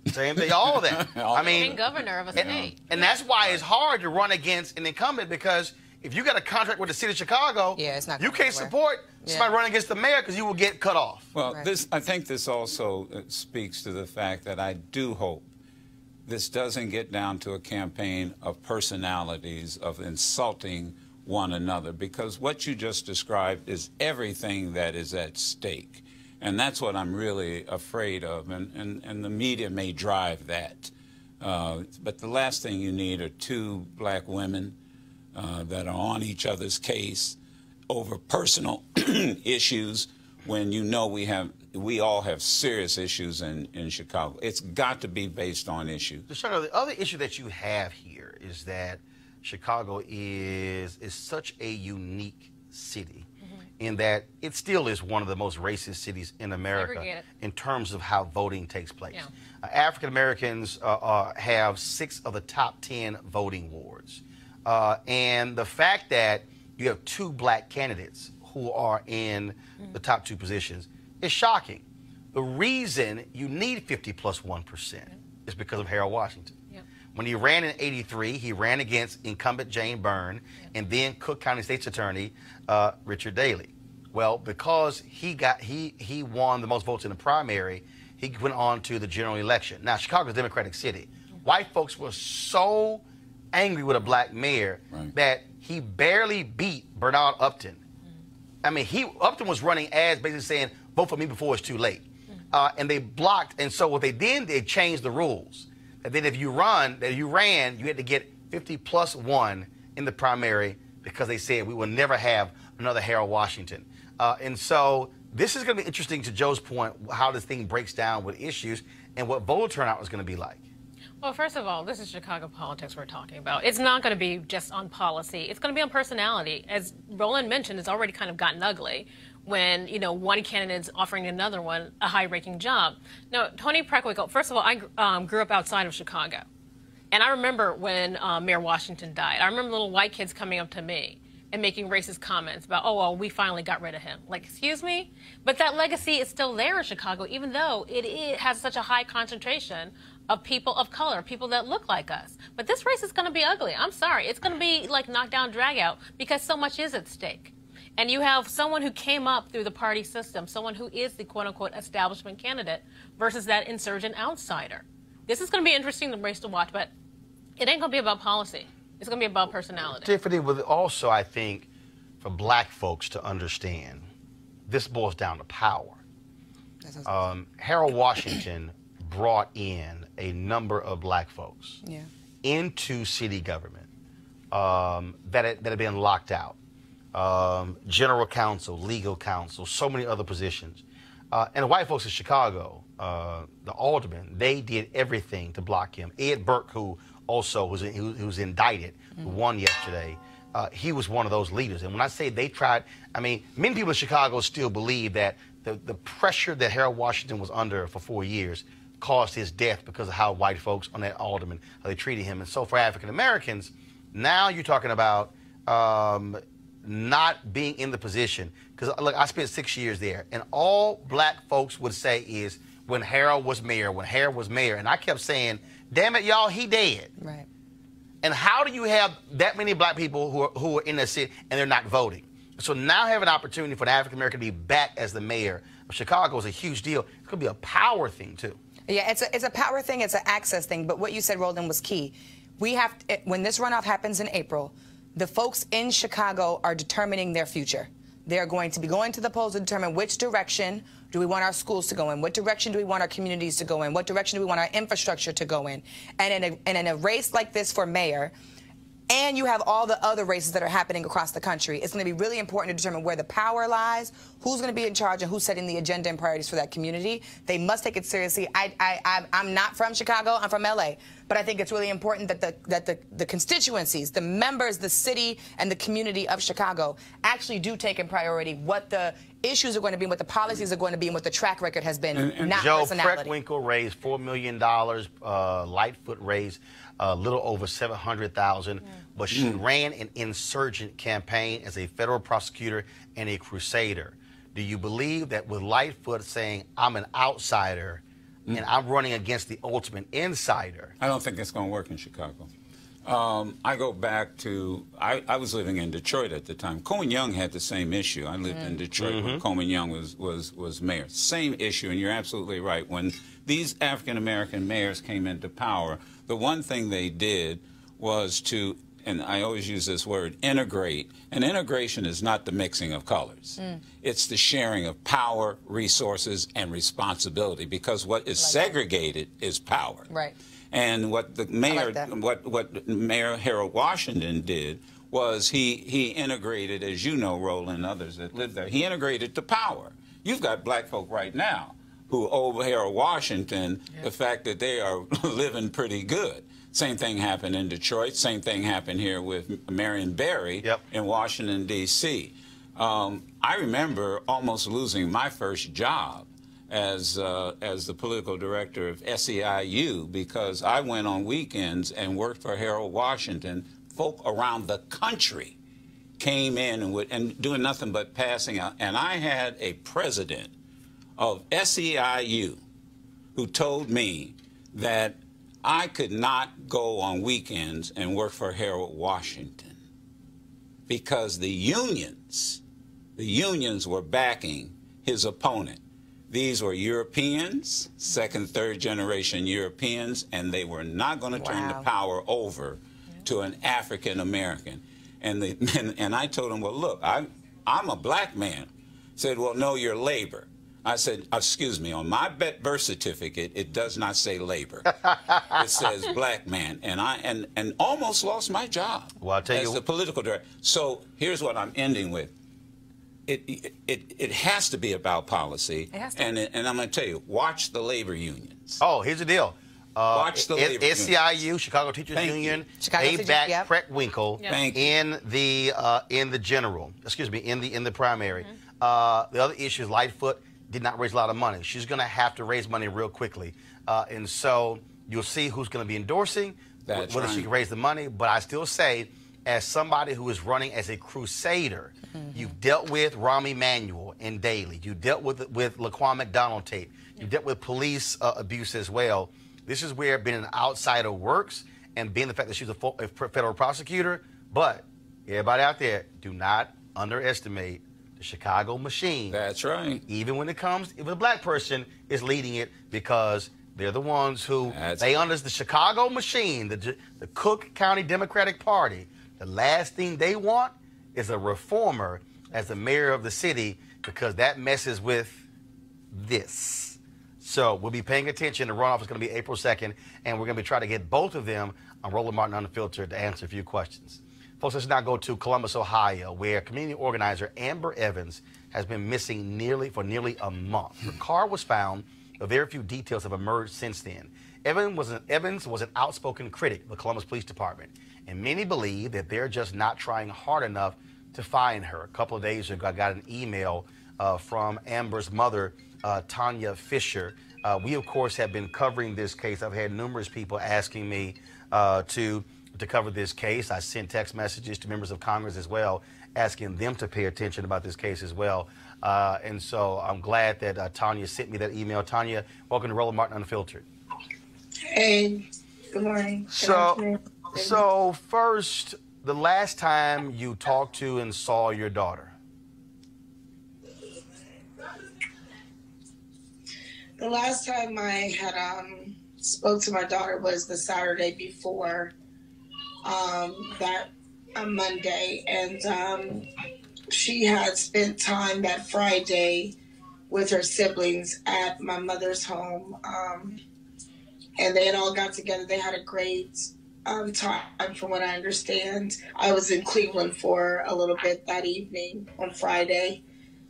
Same thing, all of that. I mean, governor of a state. And that's why it's hard to run against an incumbent, because if you got a contract with the city of Chicago, it's not you can't support somebody running against the mayor because you will get cut off. Well, I think this also speaks to the fact that I do hope this doesn't get down to a campaign of personalities, of insulting one another, because what you just described is everything that is at stake. And that's what I'm really afraid of, and the media may drive that. But the last thing you need are two black women that are on each other's case over personal issues when you know we all have serious issues in Chicago. It's got to be based on issues. The other issue that you have here is that Chicago is such a unique city. In that it still is one of the most racist cities in America in terms of how voting takes place. Yeah. African Americans have 6 of the top 10 voting wards. And the fact that you have 2 black candidates who are in the top 2 positions is shocking. The reason you need 50+1% is because of Harold Washington. When he ran in '83, he ran against incumbent Jane Byrne and then Cook County State's Attorney Richard Daley. Well, because he won the most votes in the primary, he went on to the general election. Now, Chicago's a Democratic city. White folks were so angry with a black mayor that he barely beat Bernard Upton. I mean, Upton was running ads basically saying, vote for me before it's too late. And they blocked, and so what they did, they changed the rules. And then if you ran, you had to get 50+1 in the primary because they said we will never have another Harold Washington. And so this is going to be interesting, to Joe's point, how this thing breaks down with issues and what voter turnout is going to be like. Well, first of all, this is Chicago politics we're talking about. It's not going to be just on policy. It's going to be on personality. As Roland mentioned, it's already kind of gotten ugly when, one candidate's offering another one a high-ranking job. Now, Tony Preckwinkle, first of all, I grew up outside of Chicago. And I remember when Mayor Washington died. I remember little white kids coming up to me and making racist comments about, oh, well, we finally got rid of him. Like, excuse me? But that legacy is still there in Chicago, even though it has such a high concentration of people of color, people that look like us. But this race is going to be ugly. I'm sorry. It's going to be like knockdown, drag out, because so much is at stake. And you have someone who came up through the party system, someone who is the quote-unquote establishment candidate versus that insurgent outsider. This is going to be interesting, the race to watch, but it ain't going to be about policy. It's going to be about personality. Tiffany, but also, I think, for black folks to understand, this boils down to power. Harold Washington brought in a number of black folks into city government that had been locked out. General counsel, legal counsel, so many other positions. And the white folks in Chicago, the aldermen, they did everything to block him. Ed Burke, who also was indicted, who won yesterday, he was one of those leaders. And when I say they tried, I mean, many people in Chicago still believe that the pressure that Harold Washington was under for 4 years caused his death because of how white folks on that alderman, how they treated him. And so for African Americans, now you're talking about not being in the position. Because look, I spent 6 years there, and all black folks would say is when Harold was mayor, and I kept saying, damn it, y'all, he dead. Right. And how do you have that many black people who are in the city and they're not voting? So now have an opportunity for an African American to be back as the mayor of Chicago is a huge deal. It's going to be a power thing, too. Yeah, it's a power thing, it's an access thing, but what you said, Roland, was key. We have when this runoff happens in April, the folks in Chicago are determining their future. They're going to be going to the polls to determine which direction do we want our schools to go in, what direction do we want our communities to go in, what direction do we want our infrastructure to go in. And in a race like this for mayor, and you have all the other races that are happening across the country, it's going to be really important to determine where the power lies, who's going to be in charge, and who's setting the agenda and priorities for that community. They must take it seriously. I'm not from Chicago. I'm from L.A. But I think it's really important that the constituencies, the members, the city, and the community of Chicago actually do take in priority what the issues are going to be, what the policies are going to be, and what the track record has been, not Joe personality. Preckwinkle raised $4 million. Lightfoot raised a little over $700,000, but she ran an insurgent campaign as a federal prosecutor and a crusader. Do you believe that with Lightfoot saying, I'm an outsider and I'm running against the ultimate insider? I don't think it's going to work in Chicago. I go back to, I was living in Detroit at the time. Cohen Young had the same issue. I lived in Detroit when Cohen Young was mayor. Same issue, and you're absolutely right. When these African-American mayors came into power, the one thing they did was to, and I always use this word, integrate. And integration is not the mixing of colors. It's the sharing of power, resources, and responsibility, because what is segregated is power. Right. And what the mayor, what Mayor Harold Washington did was he integrated, as you know, Roland, and others that live there, he integrated the power. You've got black folk right now who owe Harold Washington the fact that they are living pretty good. Same thing happened in Detroit. Same thing happened here with Marion Barry in Washington, D.C. I remember almost losing my first job as the political director of SEIU because I went on weekends and worked for Harold Washington. Folk around the country came in and doing nothing but passing out. And I had a president of SEIU who told me that I could not go on weekends and work for Harold Washington because the unions were backing his opponent. These were Europeans, second, third generation Europeans, and they were not going to turn the power over to an African American. And I told him, well, look, I'm a black man. He said, well, no, you're labor. I said, excuse me, on my birth certificate, it does not say labor. It says black man. And I almost lost my job as the political director. So here's what I'm ending with. It has to be about policy. It has to. And I'm going to tell you, watch the labor unions. Oh, here's the deal. Watch the labor SEIU, Chicago Teachers Union, they backed Preckwinkle in the general. Excuse me, in the primary. The other issue is Lightfoot did not raise a lot of money. She's going to have to raise money real quickly, and so you'll see who's going to be endorsing, whether she can raise the money. But I still say, as somebody who is running as a crusader, you've dealt with Rahm Emanuel in Daley. You dealt with Laquan McDonald Tate. You dealt with police abuse as well. This is where being an outsider works, and being the fact that she's a federal prosecutor. But everybody out there, do not underestimate the Chicago machine. That's right. Even when it comes, if a black person is leading it, because they're the ones who, under the Chicago machine, the Cook County Democratic Party, the last thing they want is a reformer as the mayor of the city, because that messes with this. So we'll be paying attention. The runoff is going to be April 2nd, and we're going to be trying to get both of them on Roland Martin Unfiltered to answer a few questions. Folks, let's now go to Columbus, Ohio, where community organizer Amber Evans has been missing for nearly a month. Her car was found, but very few details have emerged since then. Evans was an outspoken critic of the Columbus Police Department, and many believe that they're just not trying hard enough to find her. A couple of days ago, I got an email from Amber's mother, Tanya Fisher. We, of course, have been covering this case. I've had numerous people asking me to cover this case. I sent text messages to members of Congress as well, asking them to pay attention about this case as well. And so I'm glad that Tanya sent me that email. Tanya, welcome to Roland Martin Unfiltered. Hey, good morning. So first, the last time you talked to and saw your daughter? The last time I had spoke to my daughter was the Saturday before that Monday, and she had spent time that Friday with her siblings at my mother's home, and they had all got together. They had a great time, from what I understand. I was in Cleveland for a little bit that evening on Friday.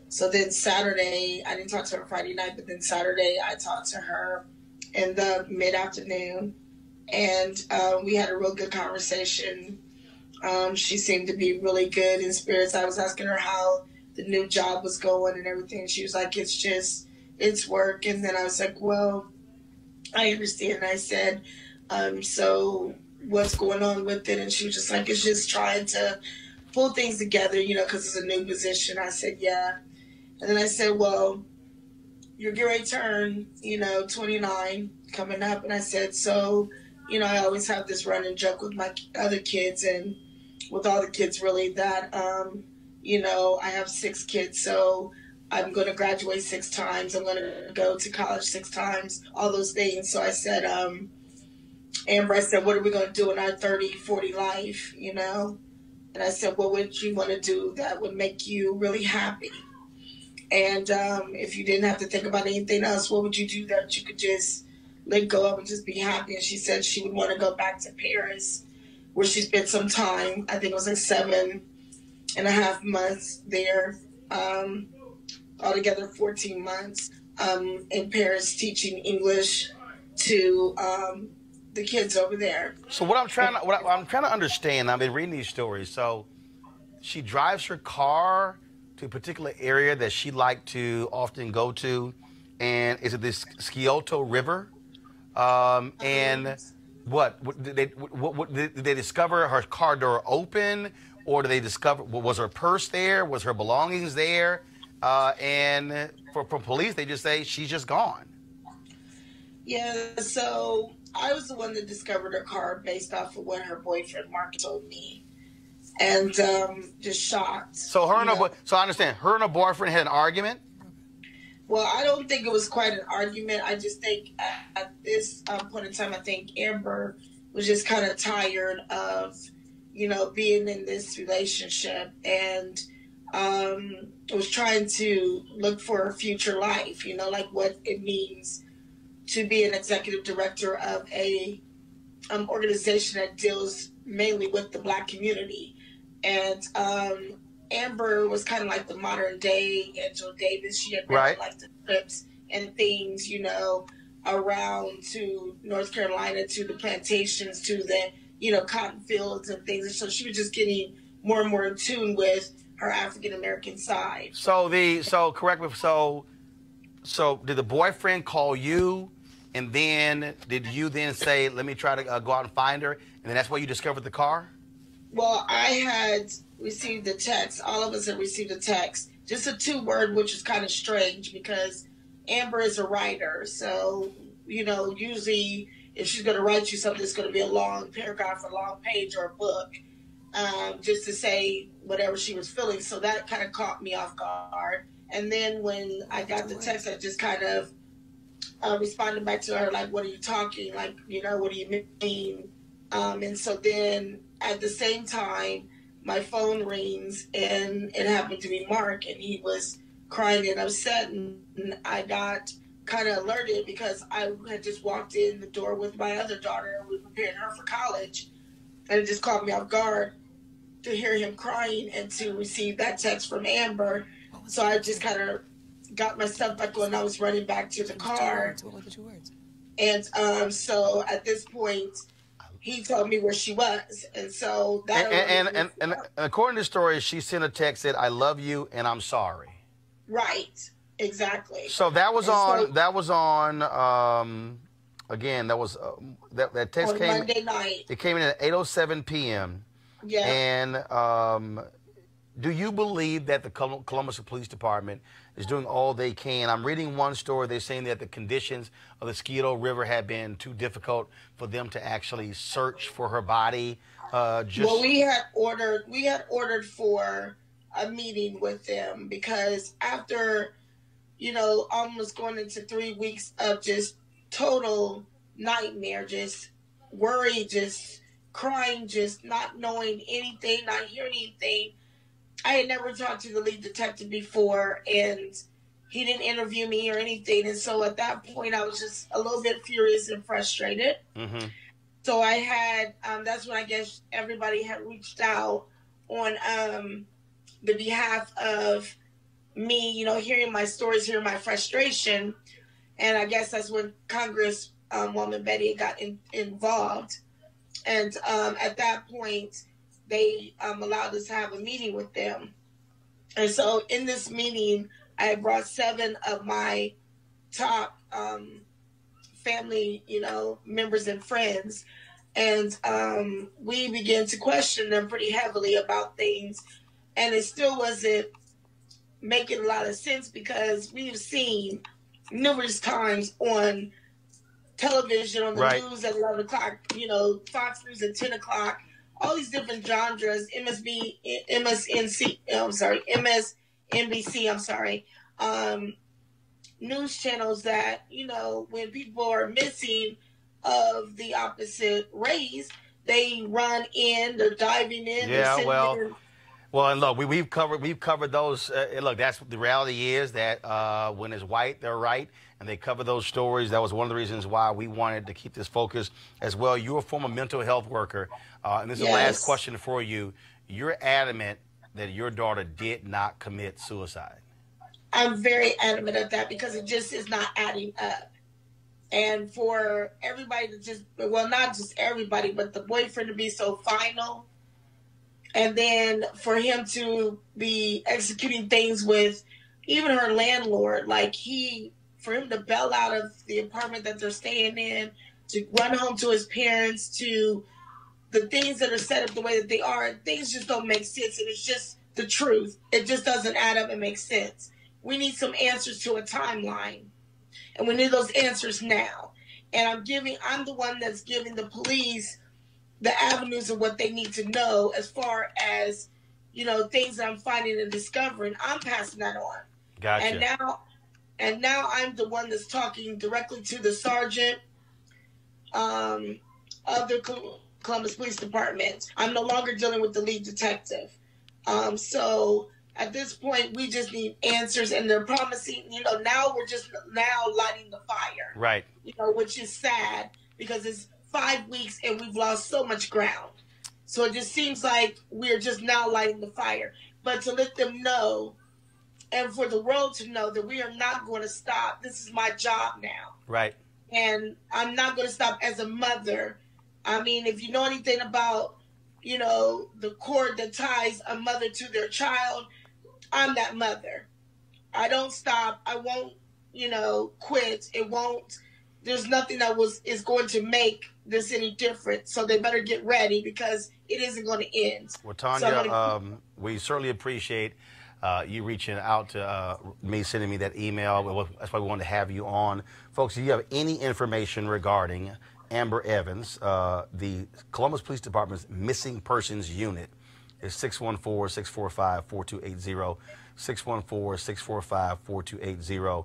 So then Saturday, I didn't talk to her Friday night, but then Saturday I talked to her in the mid-afternoon, and we had a real good conversation. She seemed to be really good in spirits. I was asking her how the new job was going and everything. She was like, it's work. And then I was like, well, I understand. I said, so what's going on with it? And she was just like, it's just trying to pull things together, because it's a new position. I said, yeah. And then I said, well, you're getting ready to turn, 29 coming up. And I said, so, I always have this running joke with my other kids and with all the kids really that, I have 6 kids. So I'm going to graduate 6 times. I'm going to go to college 6 times, all those things. So I said, Amber, I said, what are we going to do in our 30, 40 life, And I said, what would you want to do that would make you really happy? And if you didn't have to think about anything else, what would you do that you could just let go of and just be happy? And she said she would want to go back to Paris, where she spent some time. I think it was like 7.5 months there, altogether 14 months in Paris, teaching English to the kids over there. So what I'm trying to understand, I've been reading these stories. So she drives her car to a particular area that she liked to often go to, and is it this Scioto River? And what did they discover her car door open, or did they discover, was her purse there? Was her belongings there? And for police, they just say she's just gone. Yeah, so I was the one that discovered her car based off of what her boyfriend Mark told me, and just shocked. So her and her so I understand her and her boyfriend had an argument. Well, I don't think it was quite an argument. I just think at this point in time, I think Amber was just kind of tired of, being in this relationship, and was trying to look for a future life, like what it means to be an executive director of a organization that deals mainly with the Black community. And Amber was kind of like the modern day Angela Davis. She had been like the trips and things, around to North Carolina, to the plantations, to the, cotton fields and things. And so she was just getting more and more in tune with her African American side. So correct me. So did the boyfriend call you, and then did you then say, let me try to go out and find her, and then that's why you discovered the car? Well, I had received a text. All of us had received a text, just a 2-word, which is kind of strange because Amber is a writer. So, usually if she's going to write you something, it's going to be a long paragraph, a long page, or a book, just to say whatever she was feeling. So that kind of caught me off guard. And then when I got the text, I just kind of responded back to her, like, what are you talking? Like, what do you mean? And so then at the same time, my phone rings, and it happened to be Mark, and he was crying and upset, and I got kind of alerted because I had just walked in the door with my other daughter, and we were preparing her for college, and it just caught me off guard to hear him crying and to receive that text from Amber. So I just kind of got my stuff back on. I was running back to the car. What were the 2 words? And so at this point, he told me where she was. And so that... And according to the story, she sent a text that said, I love you and I'm sorry. Right. Exactly. So that was that text on came Monday night. It came in at 8:07 p.m. Yeah. And do you believe that the Columbus Police Department is doing all they can? I'm reading one story. They're saying that the conditions of the Scioto River have been too difficult for them to actually search for her body. Well, we had ordered for a meeting with them because after you know, almost going into 3 weeks of just total nightmare, just worry, just crying, just not knowing anything, not hearing anything. I had never talked to the lead detective before, and he didn't interview me or anything. And so at that point, I was just a little bit furious and frustrated. Mm-hmm. So I had, that's when I guess everybody had reached out on the behalf of me, you know, hearing my stories, hearing my frustration. And I guess that's when Congresswoman Betty got involved. And at that point, they allowed us to have a meeting with them. And so in this meeting, I brought 7 of my top family, you know, members and friends. And we began to question them pretty heavily about things. And it still wasn't making a lot of sense because we've seen numerous times on television, on the news at 11 o'clock, you know, Fox News at 10 o'clock, all these different genres, MSNBC, news channels that, you know, when people are missing of the opposite race, they run in, they're diving in. Yeah, well, and look, we've covered those. Look, that's the reality is that when it's white, they're right, and they cover those stories. That was one of the reasons why we wanted to keep this focus as well. You're a former mental health worker, and this is the last question for you. You're adamant that your daughter did not commit suicide. I'm very adamant of that because it just is not adding up. And for everybody to just, well, not just everybody, but the boyfriend to be so final. And then for him to be executing things with even her landlord, like for him to bail out of the apartment that they're staying in, to run home to his parents, to the things that are set up the way that they are, things just don't make sense. And it's just the truth. It just doesn't add up and make sense. We need some answers to a timeline. And we need those answers now. And I'm the one that's giving the police the avenues of what they need to know as far as, you know, things that I'm finding and discovering. I'm passing that on. Gotcha. And now I'm the one that's talking directly to the sergeant of the Columbus Police Department. I'm no longer dealing with the lead detective. So at this point, we just need answers, and they're promising, you know, now we're just lighting the fire. Right. You know, which is sad because it's 5 weeks and we've lost so much ground. So it just seems like we're just now lighting the fire. But to let them know and for the world to know that we are not going to stop. This is my job now. Right. And I'm not going to stop as a mother. I mean, if you know anything about, you know, the cord that ties a mother to their child, I'm that mother. I don't stop. I won't, you know, quit. It won't. There's nothing that is going to make this any different. So they better get ready because it isn't going to end. Well, Tanya, we certainly appreciate you reaching out to me, sending me that email. That's why we wanted to have you on. Folks, if you have any information regarding Amber Evans, the Columbus Police Department's Missing Persons Unit is 614-645-4280, 614-645-4280.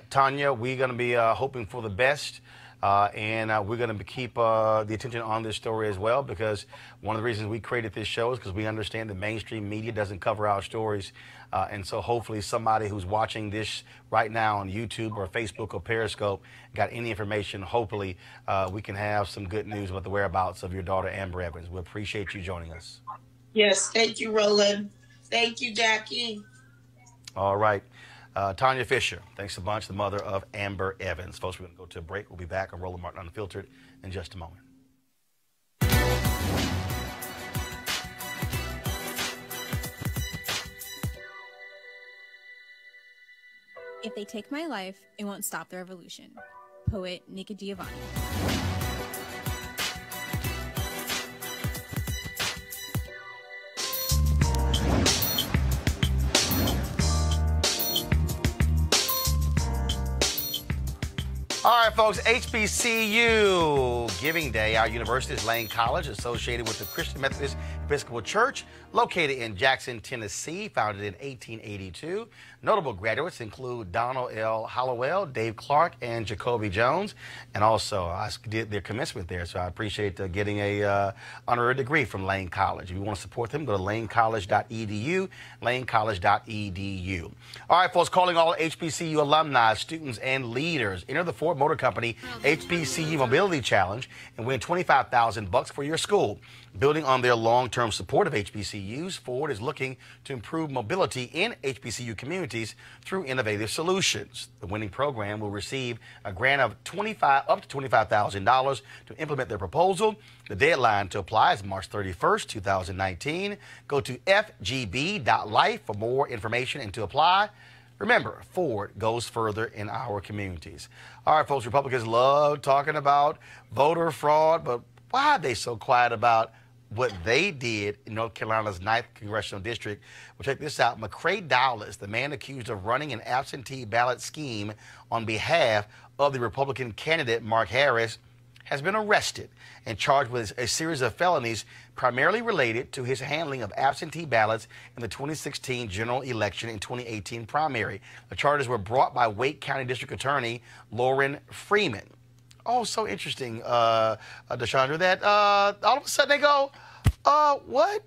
Tanya, we're going to be hoping for the best, and we're going to keep the attention on this story as well, because one of the reasons we created this show is because we understand the mainstream media doesn't cover our stories, and so hopefully somebody who's watching this right now on YouTube or Facebook or Periscope got any information. Hopefully we can have some good news about the whereabouts of your daughter, Amber Evans. We appreciate you joining us. Yes, thank you, Roland. Thank you, Jackie. All right. Tanya Fisher, thanks a bunch, the mother of Amber Evans. Folks, we're going to go to a break. We'll be back on Roland Martin Unfiltered in just a moment. If they take my life, it won't stop the revolution. Poet Nika Giovanni. All right, folks, HBCU Giving Day. Our university is Lane College, associated with the Christian Methodist Episcopal Church, located in Jackson, Tennessee, founded in 1882. Notable graduates include Donald L. Hallowell, Dave Clark, and Jacoby Jones. And also, I did their commencement there, so I appreciate getting a honorary degree from Lane College. If you want to support them, go to lanecollege.edu, lanecollege.edu. All right, folks, calling all HBCU alumni, students, and leaders. Enter the Ford Motor Company HBCU Mobility Challenge and win $25,000 for your school. Building on their long-term support of HBCUs, Ford is looking to improve mobility in HBCU communities through innovative solutions. The winning program will receive a grant of up to $25,000 to implement their proposal. The deadline to apply is March 31st, 2019. Go to FGB.Life for more information and to apply. Remember, Ford goes further in our communities. All right, folks, Republicans love talking about voter fraud, but why are they so quiet about what they did in North Carolina's 9th Congressional District? Well, check this out. McCrae Dowless, the man accused of running an absentee ballot scheme on behalf of the Republican candidate Mark Harris, has been arrested and charged with a series of felonies primarily related to his handling of absentee ballots in the 2016 general election and 2018 primary. The charges were brought by Wake County District Attorney Lauren Freeman. Oh, so interesting, Deshandra, that all of a sudden they go, what?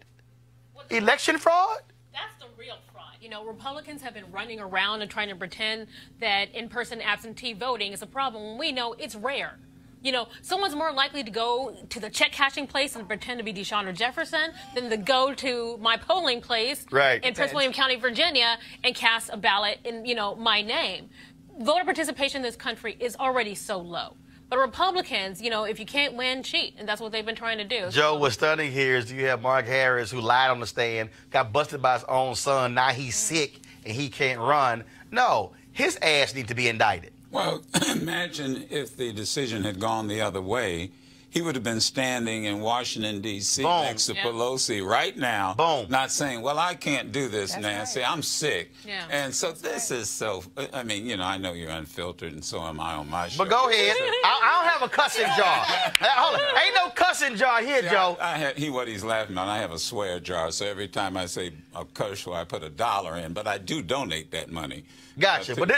Election fraud? That's the real fraud. You know, Republicans have been running around and trying to pretend that in-person absentee voting is a problem when we know it's rare. You know, someone's more likely to go to the check cashing place and pretend to be Deshandra Jefferson than to go to my polling place in Prince William County, Virginia, and cast a ballot in, you know, my name. Voter participation in this country is already so low. But Republicans, you know, if you can't win, cheat. And that's what they've been trying to do. Joe, what's stunning here is you have Mark Harris, who lied on the stand, got busted by his own son. Now he's sick and he can't run. No, his ass needs to be indicted. Well, imagine if the decision had gone the other way. He would have been standing in Washington, D.C. next to Pelosi right now, not saying, well, I can't do this, Nancy. I'm sick. And so this is so, I mean, you know, I know you're unfiltered, and so am I on my show. But go ahead. I don't have a cussing jar. Hold on. Ain't no cussing jar here, Joe. What he's laughing on, I have a swear jar, so every time I say a curse word, I put $1 in, but I do donate that money. Gotcha. But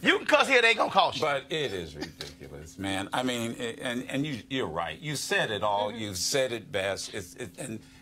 you can cuss here, they ain't going to cost you. But it is ridiculous, man. I mean, and you're right. You said it all. You said it best.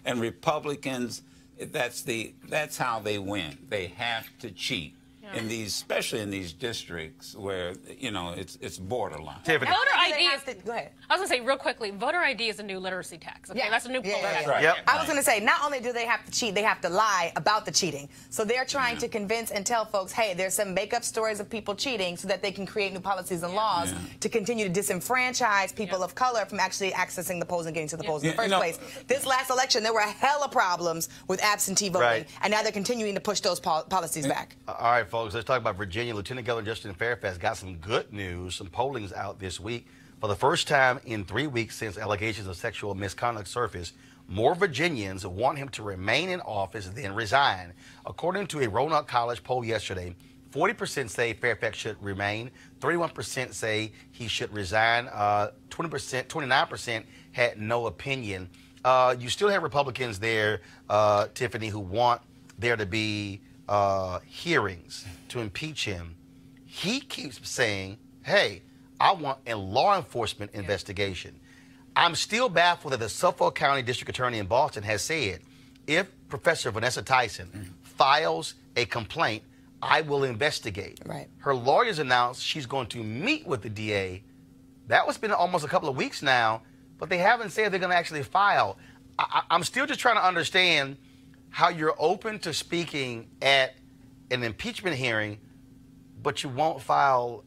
And Republicans, that's how they win. They have to cheat. In these, especially in these districts where, you know, it's borderline. Voter ID go ahead. I was going to say real quickly, voter ID is a new literacy tax. Okay, that's a new program. I was going to say, not only do they have to cheat, they have to lie about the cheating. So they're trying to convince and tell folks, hey, there's some make-up stories of people cheating so that they can create new policies and laws to continue to disenfranchise people of color from actually accessing the polls and getting to the polls in the first place. This last election, there were hella problems with absentee voting, and now they're continuing to push those policies back. All right, folks, let's talk about Virginia. Lieutenant Governor Justin Fairfax got some good news. Some polling's out this week. For the first time in 3 weeks since allegations of sexual misconduct surfaced, more Virginians want him to remain in office than resign. According to a Roland College poll yesterday, 40% say Fairfax should remain, 31% say he should resign, 29% had no opinion. You still have Republicans there, Tiffany, who want there to be hearings to impeach him. He keeps saying, hey, I want a law enforcement investigation. I'm still baffled that the Suffolk County District Attorney in Boston has said, if Professor Vanessa Tyson files a complaint, I will investigate. Her lawyers announced she's going to meet with the DA. That was been almost a couple of weeks now, but they haven't said they're going to actually file. I'm still just trying to understand how you're open to speaking at an impeachment hearing, but you won't file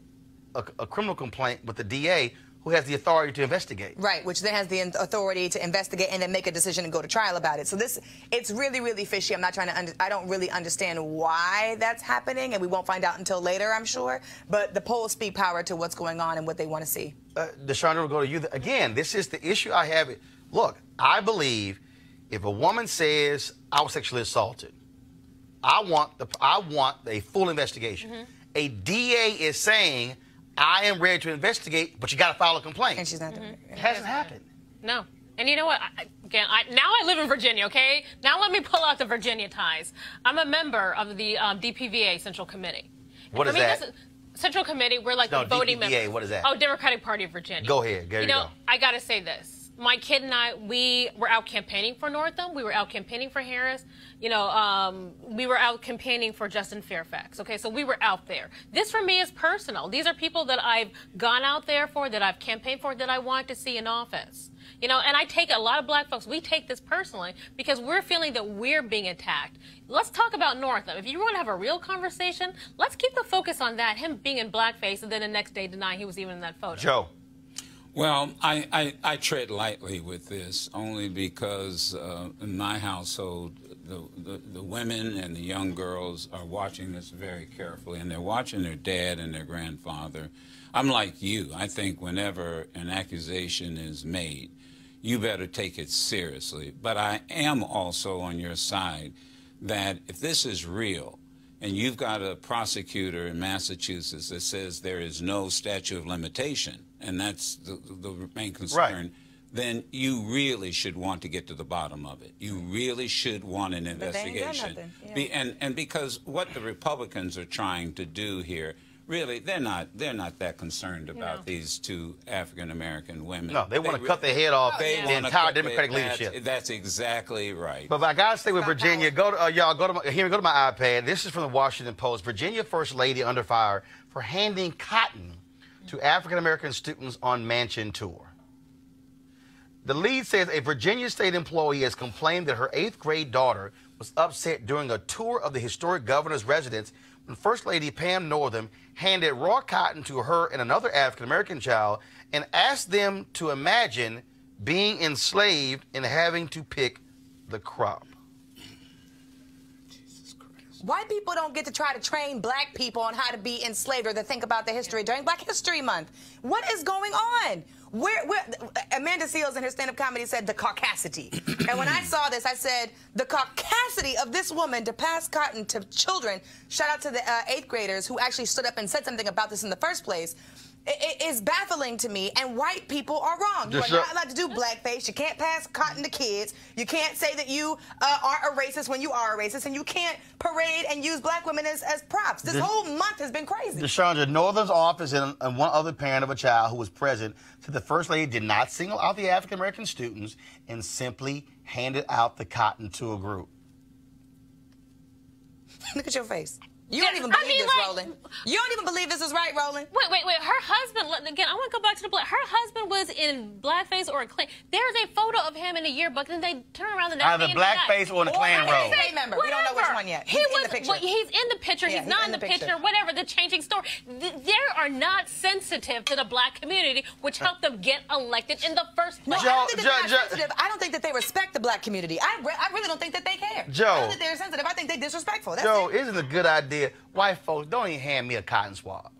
a criminal complaint with the DA, who has the authority to investigate. Right, which then has the authority to investigate and then make a decision and go to trial about it. So it's really, really fishy. I'm not trying to, I don't really understand why that's happening, and we won't find out until later, I'm sure. But the polls speak power to what's going on and what they want to see. Deshandra, we'll go to you. Again, this is the issue I have. Look, I believe if a woman says I was sexually assaulted, I want a full investigation. A DA is saying I am ready to investigate, but you got to file a complaint. And she's not doing it. It hasn't happened. No. And you know what? Now I live in Virginia, okay? Now let me pull out the Virginia ties. I'm a member of the DPVA Central Committee. What is that? Central Committee, we're like the voting members. What is that? Oh, Democratic Party of Virginia. Go ahead. There you go. I got to say this. My kid and I, we were out campaigning for Northam. We were out campaigning for Harris. We were out campaigning for Justin Fairfax. Okay, so we were out there. This for me is personal. These are people that I've gone out there for, that I've campaigned for, that I want to see in office. And I take a lot of black folks, we take this personally because we're feeling that we're being attacked. Let's talk about Northam. If you want to have a real conversation, let's keep the focus on that, him being in blackface, and then the next day denying he was even in that photo. Joe. Well, I tread lightly with this only because in my household, the women and the young girls are watching this very carefully, and they're watching their dad and their grandfather. I'm like you. I think whenever an accusation is made, you better take it seriously. But I am also on your side that if this is real, and you've got a prosecutor in Massachusetts that says there is no statute of limitation, and that's the main concern, then you really should want to get to the bottom of it. You really should want an investigation. And because what the Republicans are trying to do here, really, they're not that concerned about these two African-American women. No, they want to cut their head off the entire Democratic leadership. That's exactly right. But I got to stay with Virginia. Go to my iPad. This is from the Washington Post. Virginia First Lady under fire for handing cotton to African-American students on mansion tour. The lead says a Virginia state employee has complained that her 8th grade daughter was upset during a tour of the historic governor's residence when First Lady Pam Northam handed raw cotton to her and another African-American child and asked them to imagine being enslaved and having to pick the crop. White people don't get to try to train black people on how to be enslaved or to think about the history during Black History Month. What is going on? Amanda Seales in her stand-up comedy said the caucasity. And when I saw this, I said, the caucasity of this woman to pass cotton to children, shout out to the 8th graders who actually stood up and said something about this in the first place, it is baffling to me, and white people are wrong. You are not allowed to do blackface. You can't pass cotton to kids. You can't say that you aren't a racist when you are a racist, and you can't parade and use black women as props. This whole month has been crazy. Deshandra, Northam's office and one other parent of a child who was present said the First Lady did not single out the African-American students and simply handed out the cotton to a group. Look at your face. You don't even believe this, Roland. You don't even believe this is right, Roland. Wait. Her husband, again, I want to go back to the black. Her husband was in blackface or a Klan. There's a photo of him in a yearbook, and they turn around the next day. Either blackface or in the Klan robe. Remember, we don't know which one yet. He's in the picture. He's in the picture. He's not in the picture. Whatever, the changing story. They are not sensitive to the black community, which helped them get elected in the first place. No, I don't think that they're not sensitive. I don't think that they respect the black community. I really don't think that they care. Joe. I don't think they're sensitive. I think they're disrespectful. That's Joe, it. isn't a good idea? White folks, don't even hand me a cotton swab.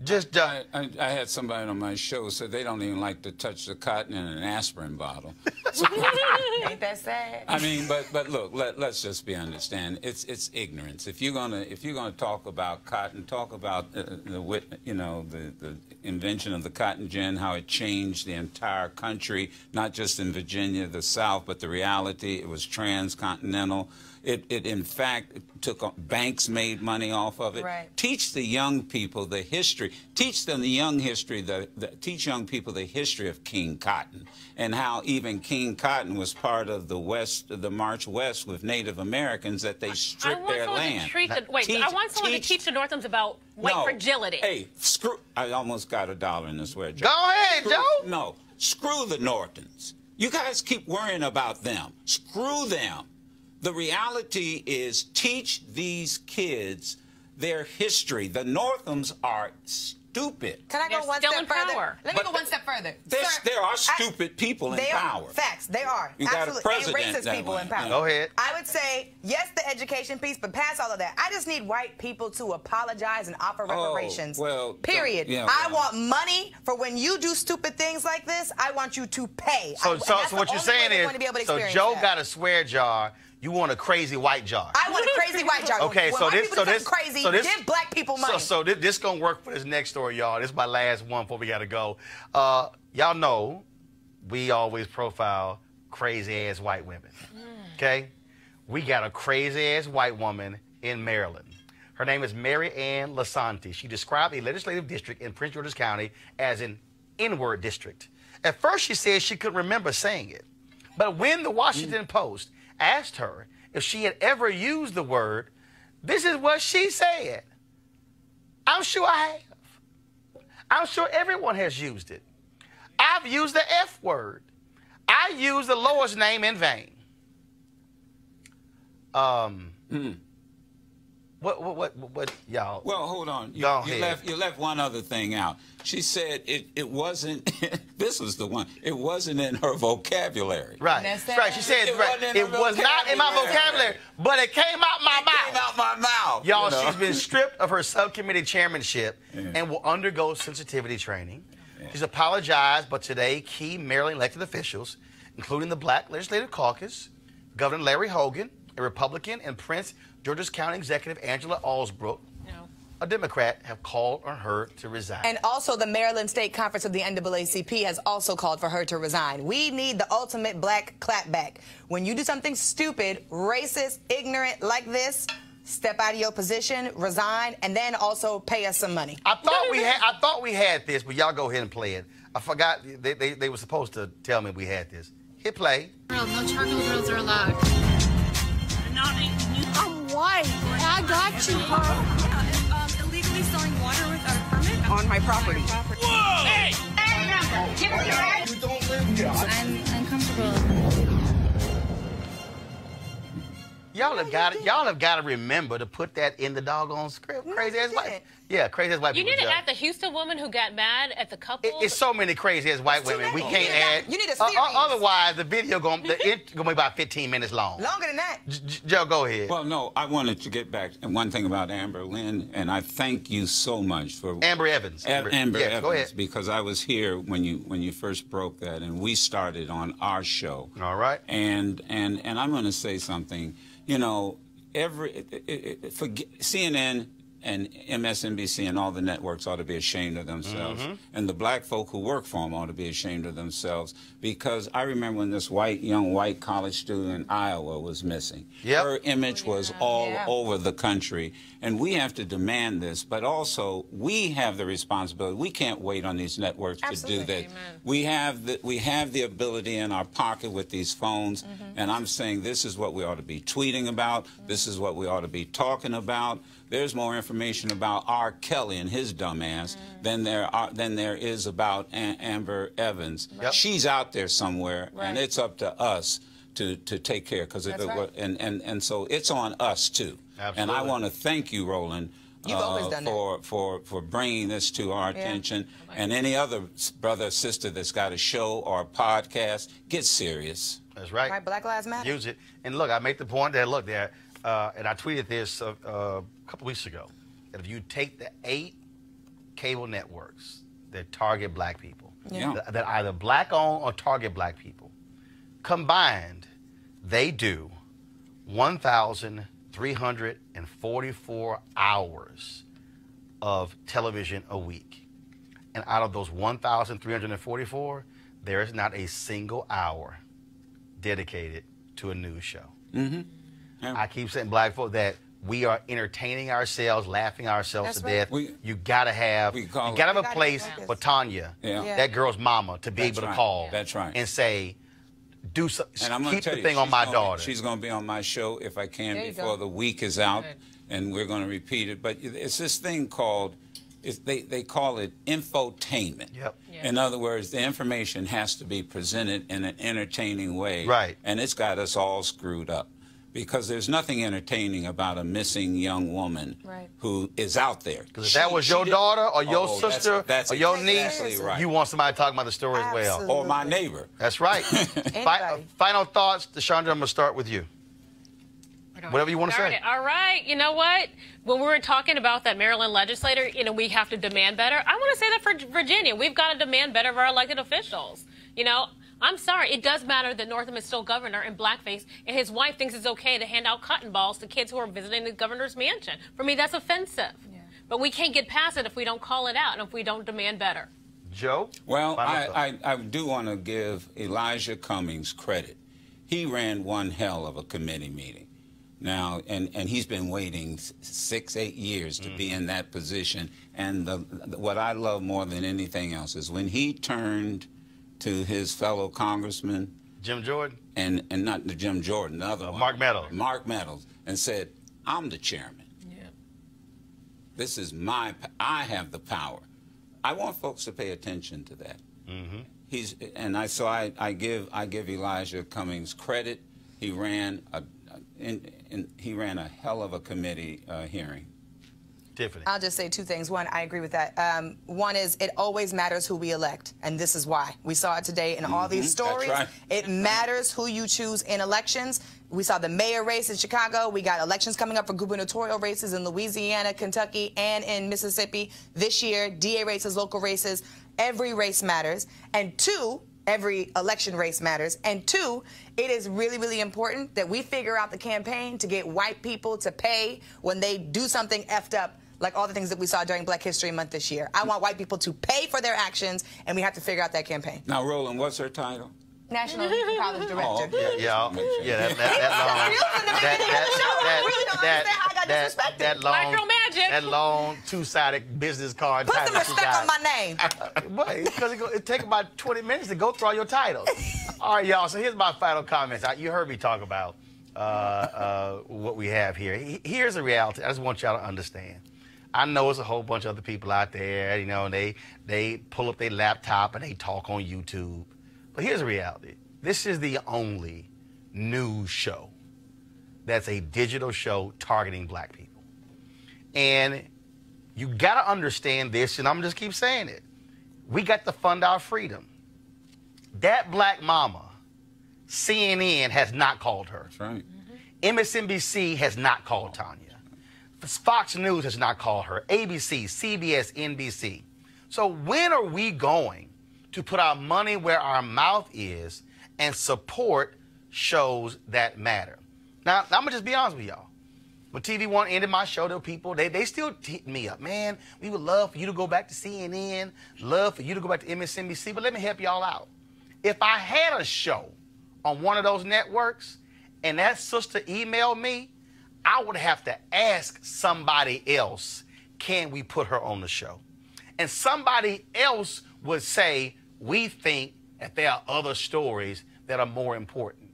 I had somebody on my show say they don't even like to touch the cotton in an aspirin bottle. Ain't that sad? I mean, but look, let's just be understand. It's ignorance. If you're gonna talk about cotton, talk about the invention of the cotton gin, how it changed the entire country, not just in Virginia, the South, but the reality. It was transcontinental. It in fact took banks made money off of it. Right. Teach the young people the history. Teach them the young history. Teach young people the history of King Cotton and how even King Cotton was part of the West, the March West with Native Americans that they stripped their land. I want someone to teach the Northams about white fragility. Hey, screw! I almost got $1 in this way. Go ahead, Joe. No, screw the Northams. You guys keep worrying about them. Screw them. The reality is teach these kids their history. The Northams are stupid. Can I go one step further? Let me go one step further. There are stupid people in power. Facts. They are. You got a president and racist people in power. Go ahead. I would say, yes, the education piece, but past all of that, I just need white people to apologize and offer reparations. Period. I want money for when you do stupid things like this. I want you to pay. So what you're saying is, so Joe got a swear jar. You want a crazy white jar. I want a crazy white jar. Okay, when white people become crazy, give black people money. So this gonna work for this next story, y'all. This is my last one before we gotta go. Y'all know we always profile crazy-ass white women, okay? We got a crazy-ass white woman in Maryland. Her name is Mary Ann Lasanti. She described a legislative district in Prince George's County as an N-word district. At first, she said she couldn't remember saying it. But when the Washington Post asked her if she had ever used the word, this is what she said. I'm sure I have. I'm sure everyone has used it. I've used the F word. I use the Lord's name in vain. What, y'all? Well, hold on. You left one other thing out. She said it wasn't, this was the one, it wasn't in her vocabulary. Right. Right. She said it was not in my vocabulary, but it came out my mouth. It came out my mouth. Y'all, she's been stripped of her subcommittee chairmanship and will undergo sensitivity training. She's apologized, but today key Maryland elected officials, including the Black Legislative Caucus, Governor Larry Hogan, a Republican, and Prince George's County Executive Angela Alsbrook, a Democrat, have called on her to resign. And also the Maryland State Conference of the NAACP has also called for her to resign. We need the ultimate black clapback. When you do something stupid, racist, ignorant like this, step out of your position, resign, and then also pay us some money. I thought we had this, but y'all go ahead and play it. I forgot they were supposed to tell me we had this. Hit play. No charcoal grills are allowed. I'm white. I got you, bro. Illegally selling water without a permit on my property. Whoa! Hey! Give us your right. You don't live here. I'm uncomfortable. Y'all have got to remember to put that in the doggone script. Crazy ass white. Yeah, crazy ass white You people. need to add the Houston woman who got mad at the couple. It's so many crazy ass white women. We can't add. You need a series. Otherwise, the video gonna be about 15 minutes long. Longer than that. Joe, go ahead. Well, no, I wanted to get back and one thing about Amber Lynn, and I thank you so much for Amber Evans. Amber Evans, go ahead. because I was here when you first broke that, and we started on our show. All right. And I'm going to say something. You know, CNN and MSNBC and all the networks ought to be ashamed of themselves. And the black folk who work for them ought to be ashamed of themselves, because I remember when this young white college student in Iowa was missing. Her image was all over the country. And we have to demand this, but also we have the responsibility. We can't wait on these networks to do that. We have the ability in our pocket with these phones, and I'm saying this is what we ought to be tweeting about. This is what we ought to be talking about. There's more information about R. Kelly and his dumb ass than there is about Amber Evans. She's out there somewhere, and it's up to us to take care, because and so it's on us too. Absolutely. And I want to thank you, Roland, for bringing this to our attention. And any other brother or sister that's got a show or a podcast, get serious. That's right. Right, Black Lives Matter. Use it. And look, I make the point that, look, there, and I tweeted this a couple weeks ago, that if you take the 8 cable networks that target black people, that either black-owned or target black people, combined, they do 1,344 hours of television a week. And out of those 1,344, there is not a single hour dedicated to a news show. I keep saying, black folk, that we are entertaining ourselves, laughing ourselves to death. You gotta have a place for Tanya, that girl's mama, to be able to call and say, do something. And I'm keep the thing on my daughter. She's going to be on my show if I can before the week is out, and we're going to repeat it. But it's this thing called, they call it infotainment. In other words, the information has to be presented in an entertaining way. Right. And it's got us all screwed up, because there's nothing entertaining about a missing young woman who is out there. Because if that was your daughter or your sister or your niece, right. You want somebody talking about the story as well. Or my neighbor. That's right. Final thoughts, Deshandra, I'm going to start with you. Whatever you want to say. All right. You know what? When we were talking about that Maryland legislator, we have to demand better. I want to say that for Virginia. We've got to demand better of our elected officials. I'm sorry, it does matter that Northam is still governor in blackface, and his wife thinks it's okay to hand out cotton balls to kids who are visiting the governor's mansion. For me, that's offensive. Yeah. But we can't get past it if we don't call it out and if we don't demand better. Joe? Well, I do want to give Elijah Cummings credit. He ran one hell of a committee meeting. Now, and he's been waiting 6, 8 years to be in that position. And what I love more than anything else is when he turned to his fellow congressman, Jim Jordan, and not the Jim Jordan, the other one, Mark Meadows, and said, "I'm the chairman. Yeah. This is I have the power." I want folks to pay attention to that. Mm-hmm. I give Elijah Cummings credit. He ran a hell of a committee hearing. Tiffany. I'll just say two things. One, I agree with that. One is it always matters who we elect, and this is why. We saw it today in all these stories. That's right. It matters who you choose in elections. We saw the mayor race in Chicago. We got elections coming up for gubernatorial races in Louisiana, Kentucky, and in Mississippi. This year, DA races, local races. Every race matters. And two, every election race matters. And two, it is really, really important that we figure out the campaign to get white people to pay when they do something effed up, like all the things that we saw during Black History Month this year. I want white people to pay for their actions, and we have to figure out that campaign. Now, Roland, what's her title? National Youth College Director. Oh, okay. That long two-sided business card. Put some respect on my name. Because it takes about 20 minutes to go through all your titles. All right, y'all, so here's my final comments. You heard me talk about what we have here. Here's the reality. I just want y'all to understand. I know there's a whole bunch of other people out there, you know, and they pull up their laptop and they talk on YouTube. But here's the reality. This is the only news show that's a digital show targeting black people. And you got to understand this, and I'm going to just keep saying it. We got to fund our freedom. That black mama, CNN has not called her. That's right. MSNBC has not called Tanya. Fox News has not called her. ABC, CBS, NBC. So when are we going to put our money where our mouth is and support shows that matter? Now, I'm going to just be honest with y'all. When TV One ended my show, there were people, they still hit me up. Man, we would love for you to go back to CNN, love for you to go back to MSNBC, but let me help y'all out. If I had a show on one of those networks and that sister emailed me, I would have to ask somebody else, can we put her on the show? And somebody else would say, we think that there are other stories that are more important.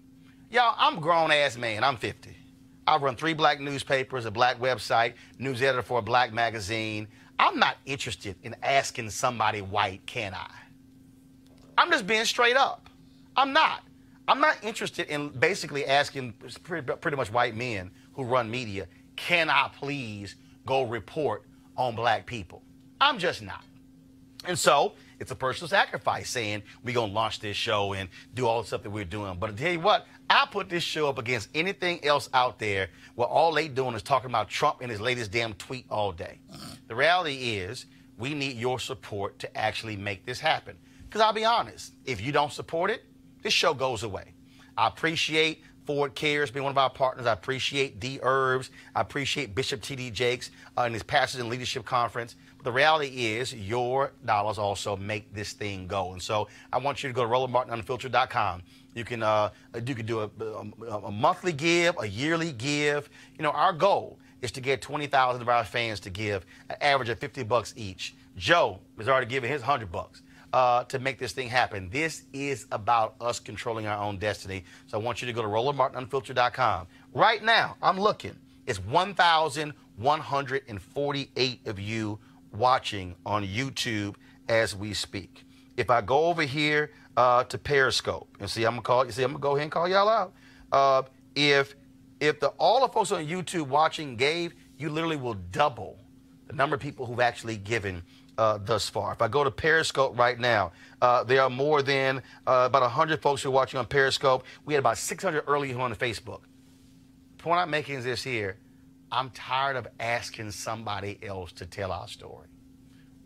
Y'all, I'm a grown-ass man. I'm 50. I run 3 black newspapers, a black website, news editor for a black magazine. I'm not interested in asking somebody white, can I? I'm just being straight up. I'm not. I'm not interested in basically asking pretty much white men who run media, can I please go report on black people? I'm just not. And so it's a personal sacrifice saying we're going to launch this show and do all the stuff that we're doing. But I tell you what, I put this show up against anything else out there where all they doing is talking about Trump and his latest damn tweet all day. The reality is we need your support to actually make this happen. Because I'll be honest, if you don't support it, this show goes away. I appreciate Ford Cares being one of our partners. I appreciate Dherbs. I appreciate Bishop T.D. Jakes and his Pastors and Leadership Conference. But the reality is your dollars also make this thing go. And so I want you to go to RolandMartinUnfiltered.com. You can do a monthly give, a yearly give. You know, our goal is to get 20,000 of our fans to give an average of $50 each. Joe has already given his $100 to make this thing happen. This is about us controlling our own destiny. So I want you to go to RolandMartinUnfiltered.com. Right now, I'm looking. It's 1,148 of you watching on YouTube as we speak. If I go over here to Periscope, and see, I'm gonna go ahead and call y'all out. If all the folks on YouTube watching gave, you literally will double the number of people who've actually given thus far. If I go to Periscope right now, there are more than about 100 folks who are watching on Periscope. We had about 600 earlier on Facebook. The point I'm making is this here. I'm tired of asking somebody else to tell our story.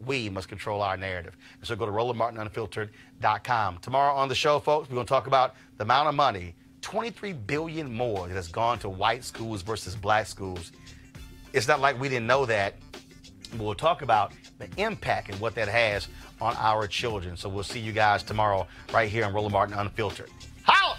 We must control our narrative. And so go to RolandMartinUnfiltered.com. Tomorrow on the show, folks, we're going to talk about the amount of money, $23 billion more, that has gone to white schools versus black schools. It's not like we didn't know that. We'll talk about the impact and what that has on our children. So we'll see you guys tomorrow right here on Roland Martin Unfiltered. Holla!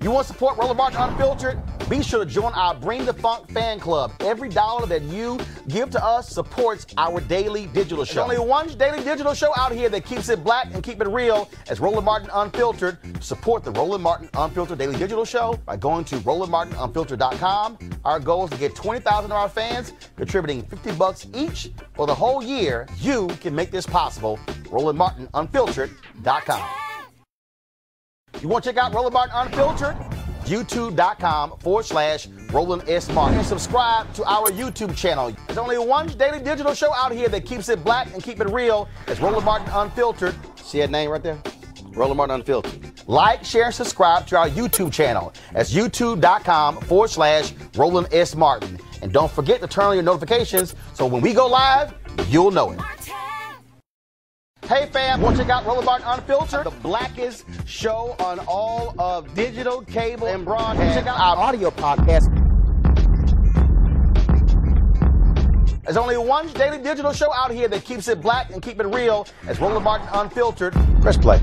You want to support Roland Martin Unfiltered? Be sure to join our Bring the Funk fan club. Every dollar that you give to us supports our daily digital show. There's only one daily digital show out here that keeps it black and keep it real as Roland Martin Unfiltered. Support the Roland Martin Unfiltered daily digital show by going to RolandMartinUnfiltered.com. Our goal is to get 20,000 of our fans contributing $50 each for the whole year. You can make this possible. RolandMartinUnfiltered.com. You want to check out Roland Martin Unfiltered? YouTube.com/Roland S. Martin. And subscribe to our YouTube channel. There's only one daily digital show out here that keeps it black and keep it real. It's Roland Martin Unfiltered. See that name right there? Roland Martin Unfiltered. Like, share, and subscribe to our YouTube channel. That's YouTube.com/Roland S. Martin. And don't forget to turn on your notifications so when we go live, you'll know it. Hey fam, want to check out Roland Martin Unfiltered? The blackest show on all of digital, cable, and broadcast. Check out our audio podcast. There's only one daily digital show out here that keeps it black and keep it real. It's Roland Martin Unfiltered. Press play.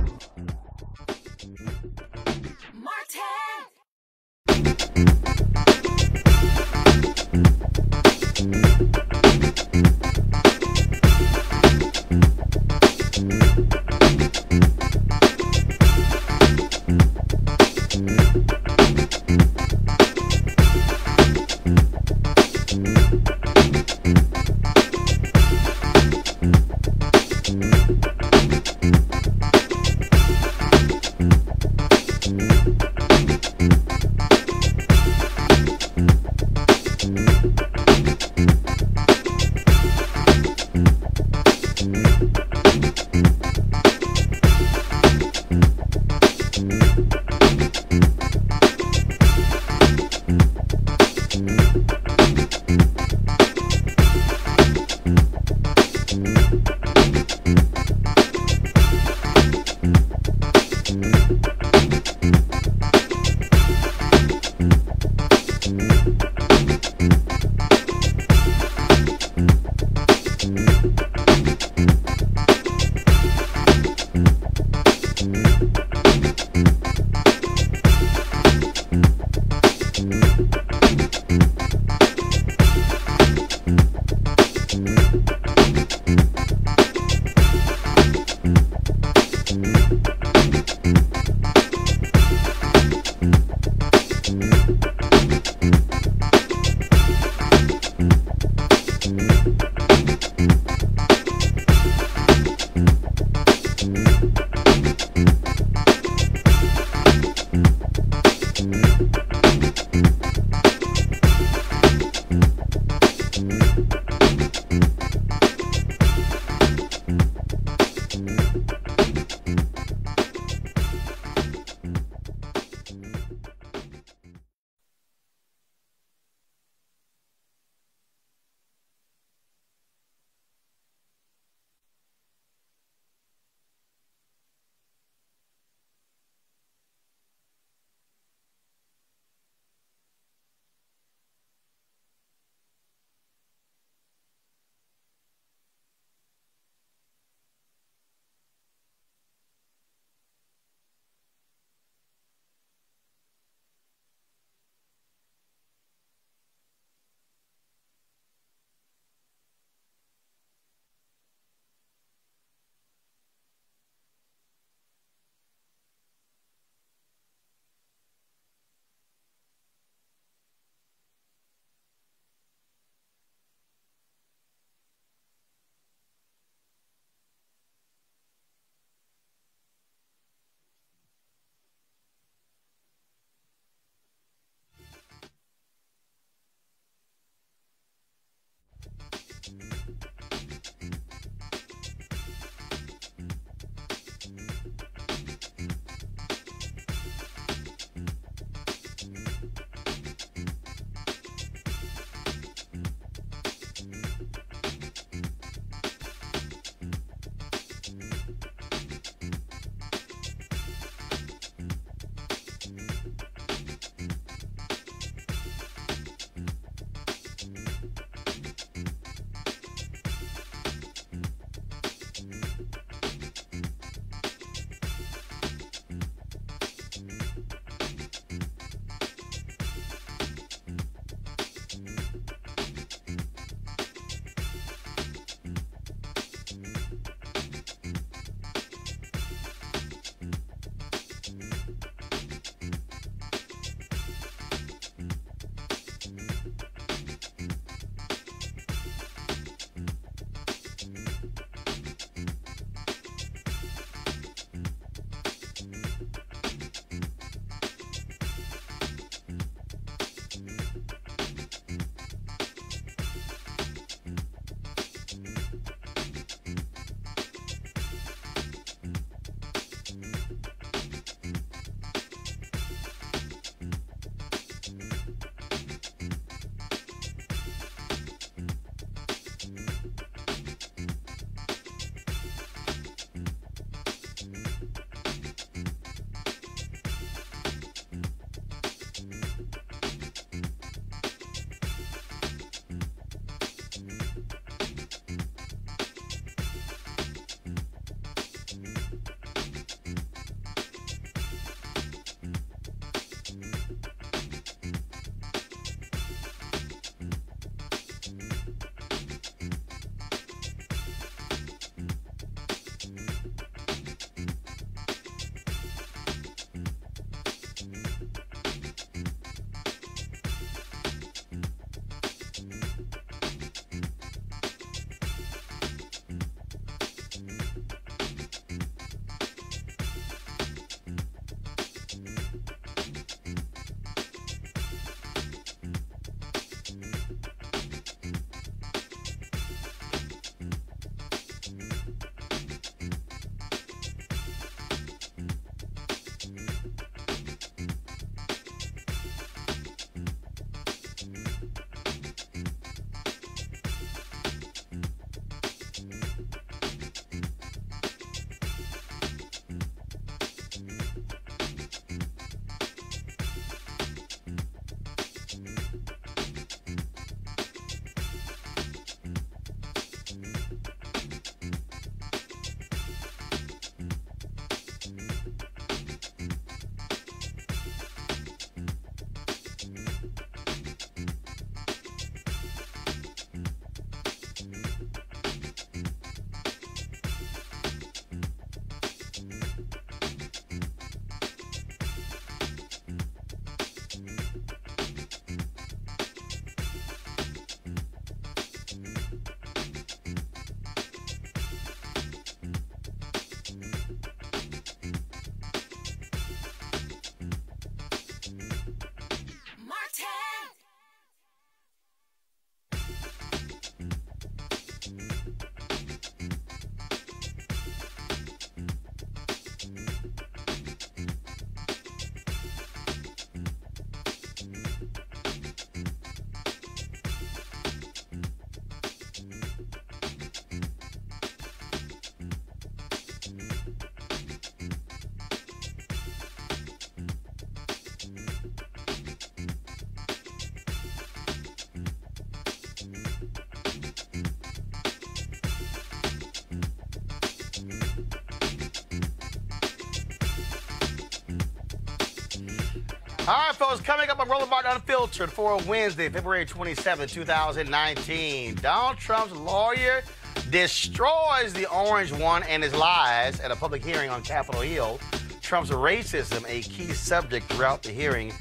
All right, folks, coming up on Roland Martin Unfiltered for Wednesday, February 27, 2019. Donald Trump's lawyer destroys the orange one and his lies at a public hearing on Capitol Hill. Trump's racism, a key subject throughout the hearing.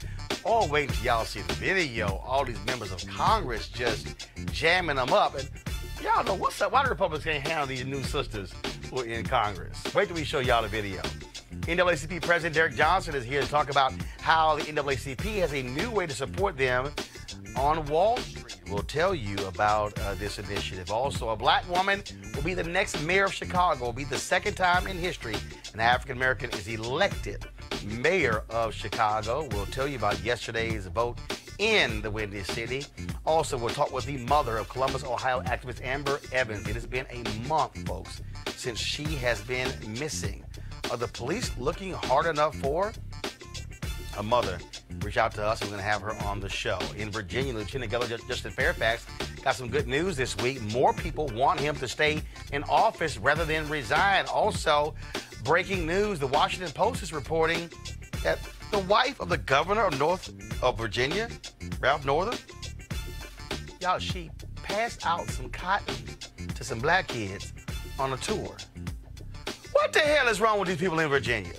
Oh, wait till y'all see the video. All these members of Congress just jamming them up. And y'all know what's up. Why the Republicans can't handle these new sisters who are in Congress? Wait till we show y'all the video. NAACP President Derek Johnson is here to talk about how the NAACP has a new way to support them on Wall Street. We'll tell you about this initiative. Also, a black woman will be the next mayor of Chicago. Will be the second time in history an African American is elected mayor of Chicago. We'll tell you about yesterday's vote in the Windy City. Also, we'll talk with the mother of Columbus, Ohio activist Amber Evans. It has been a month, folks, since she has been missing. Are the police looking hard enough for her? A mother reached out to us. We're going to have her on the show. In Virginia, Lieutenant Governor Justin Fairfax got some good news this week. More people want him to stay in office rather than resign. Also, breaking news, the Washington Post is reporting that the wife of the governor of Virginia, Ralph Northam, y'all, she passed out some cotton to some black kids on a tour. What the hell is wrong with these people in Virginia?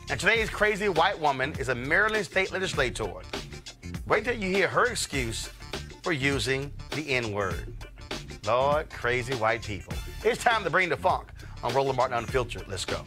And today's crazy white woman is a Maryland state legislator. Wait till you hear her excuse for using the N-word. Lord, crazy white people. It's time to bring the funk on Roland Martin Unfiltered. Let's go.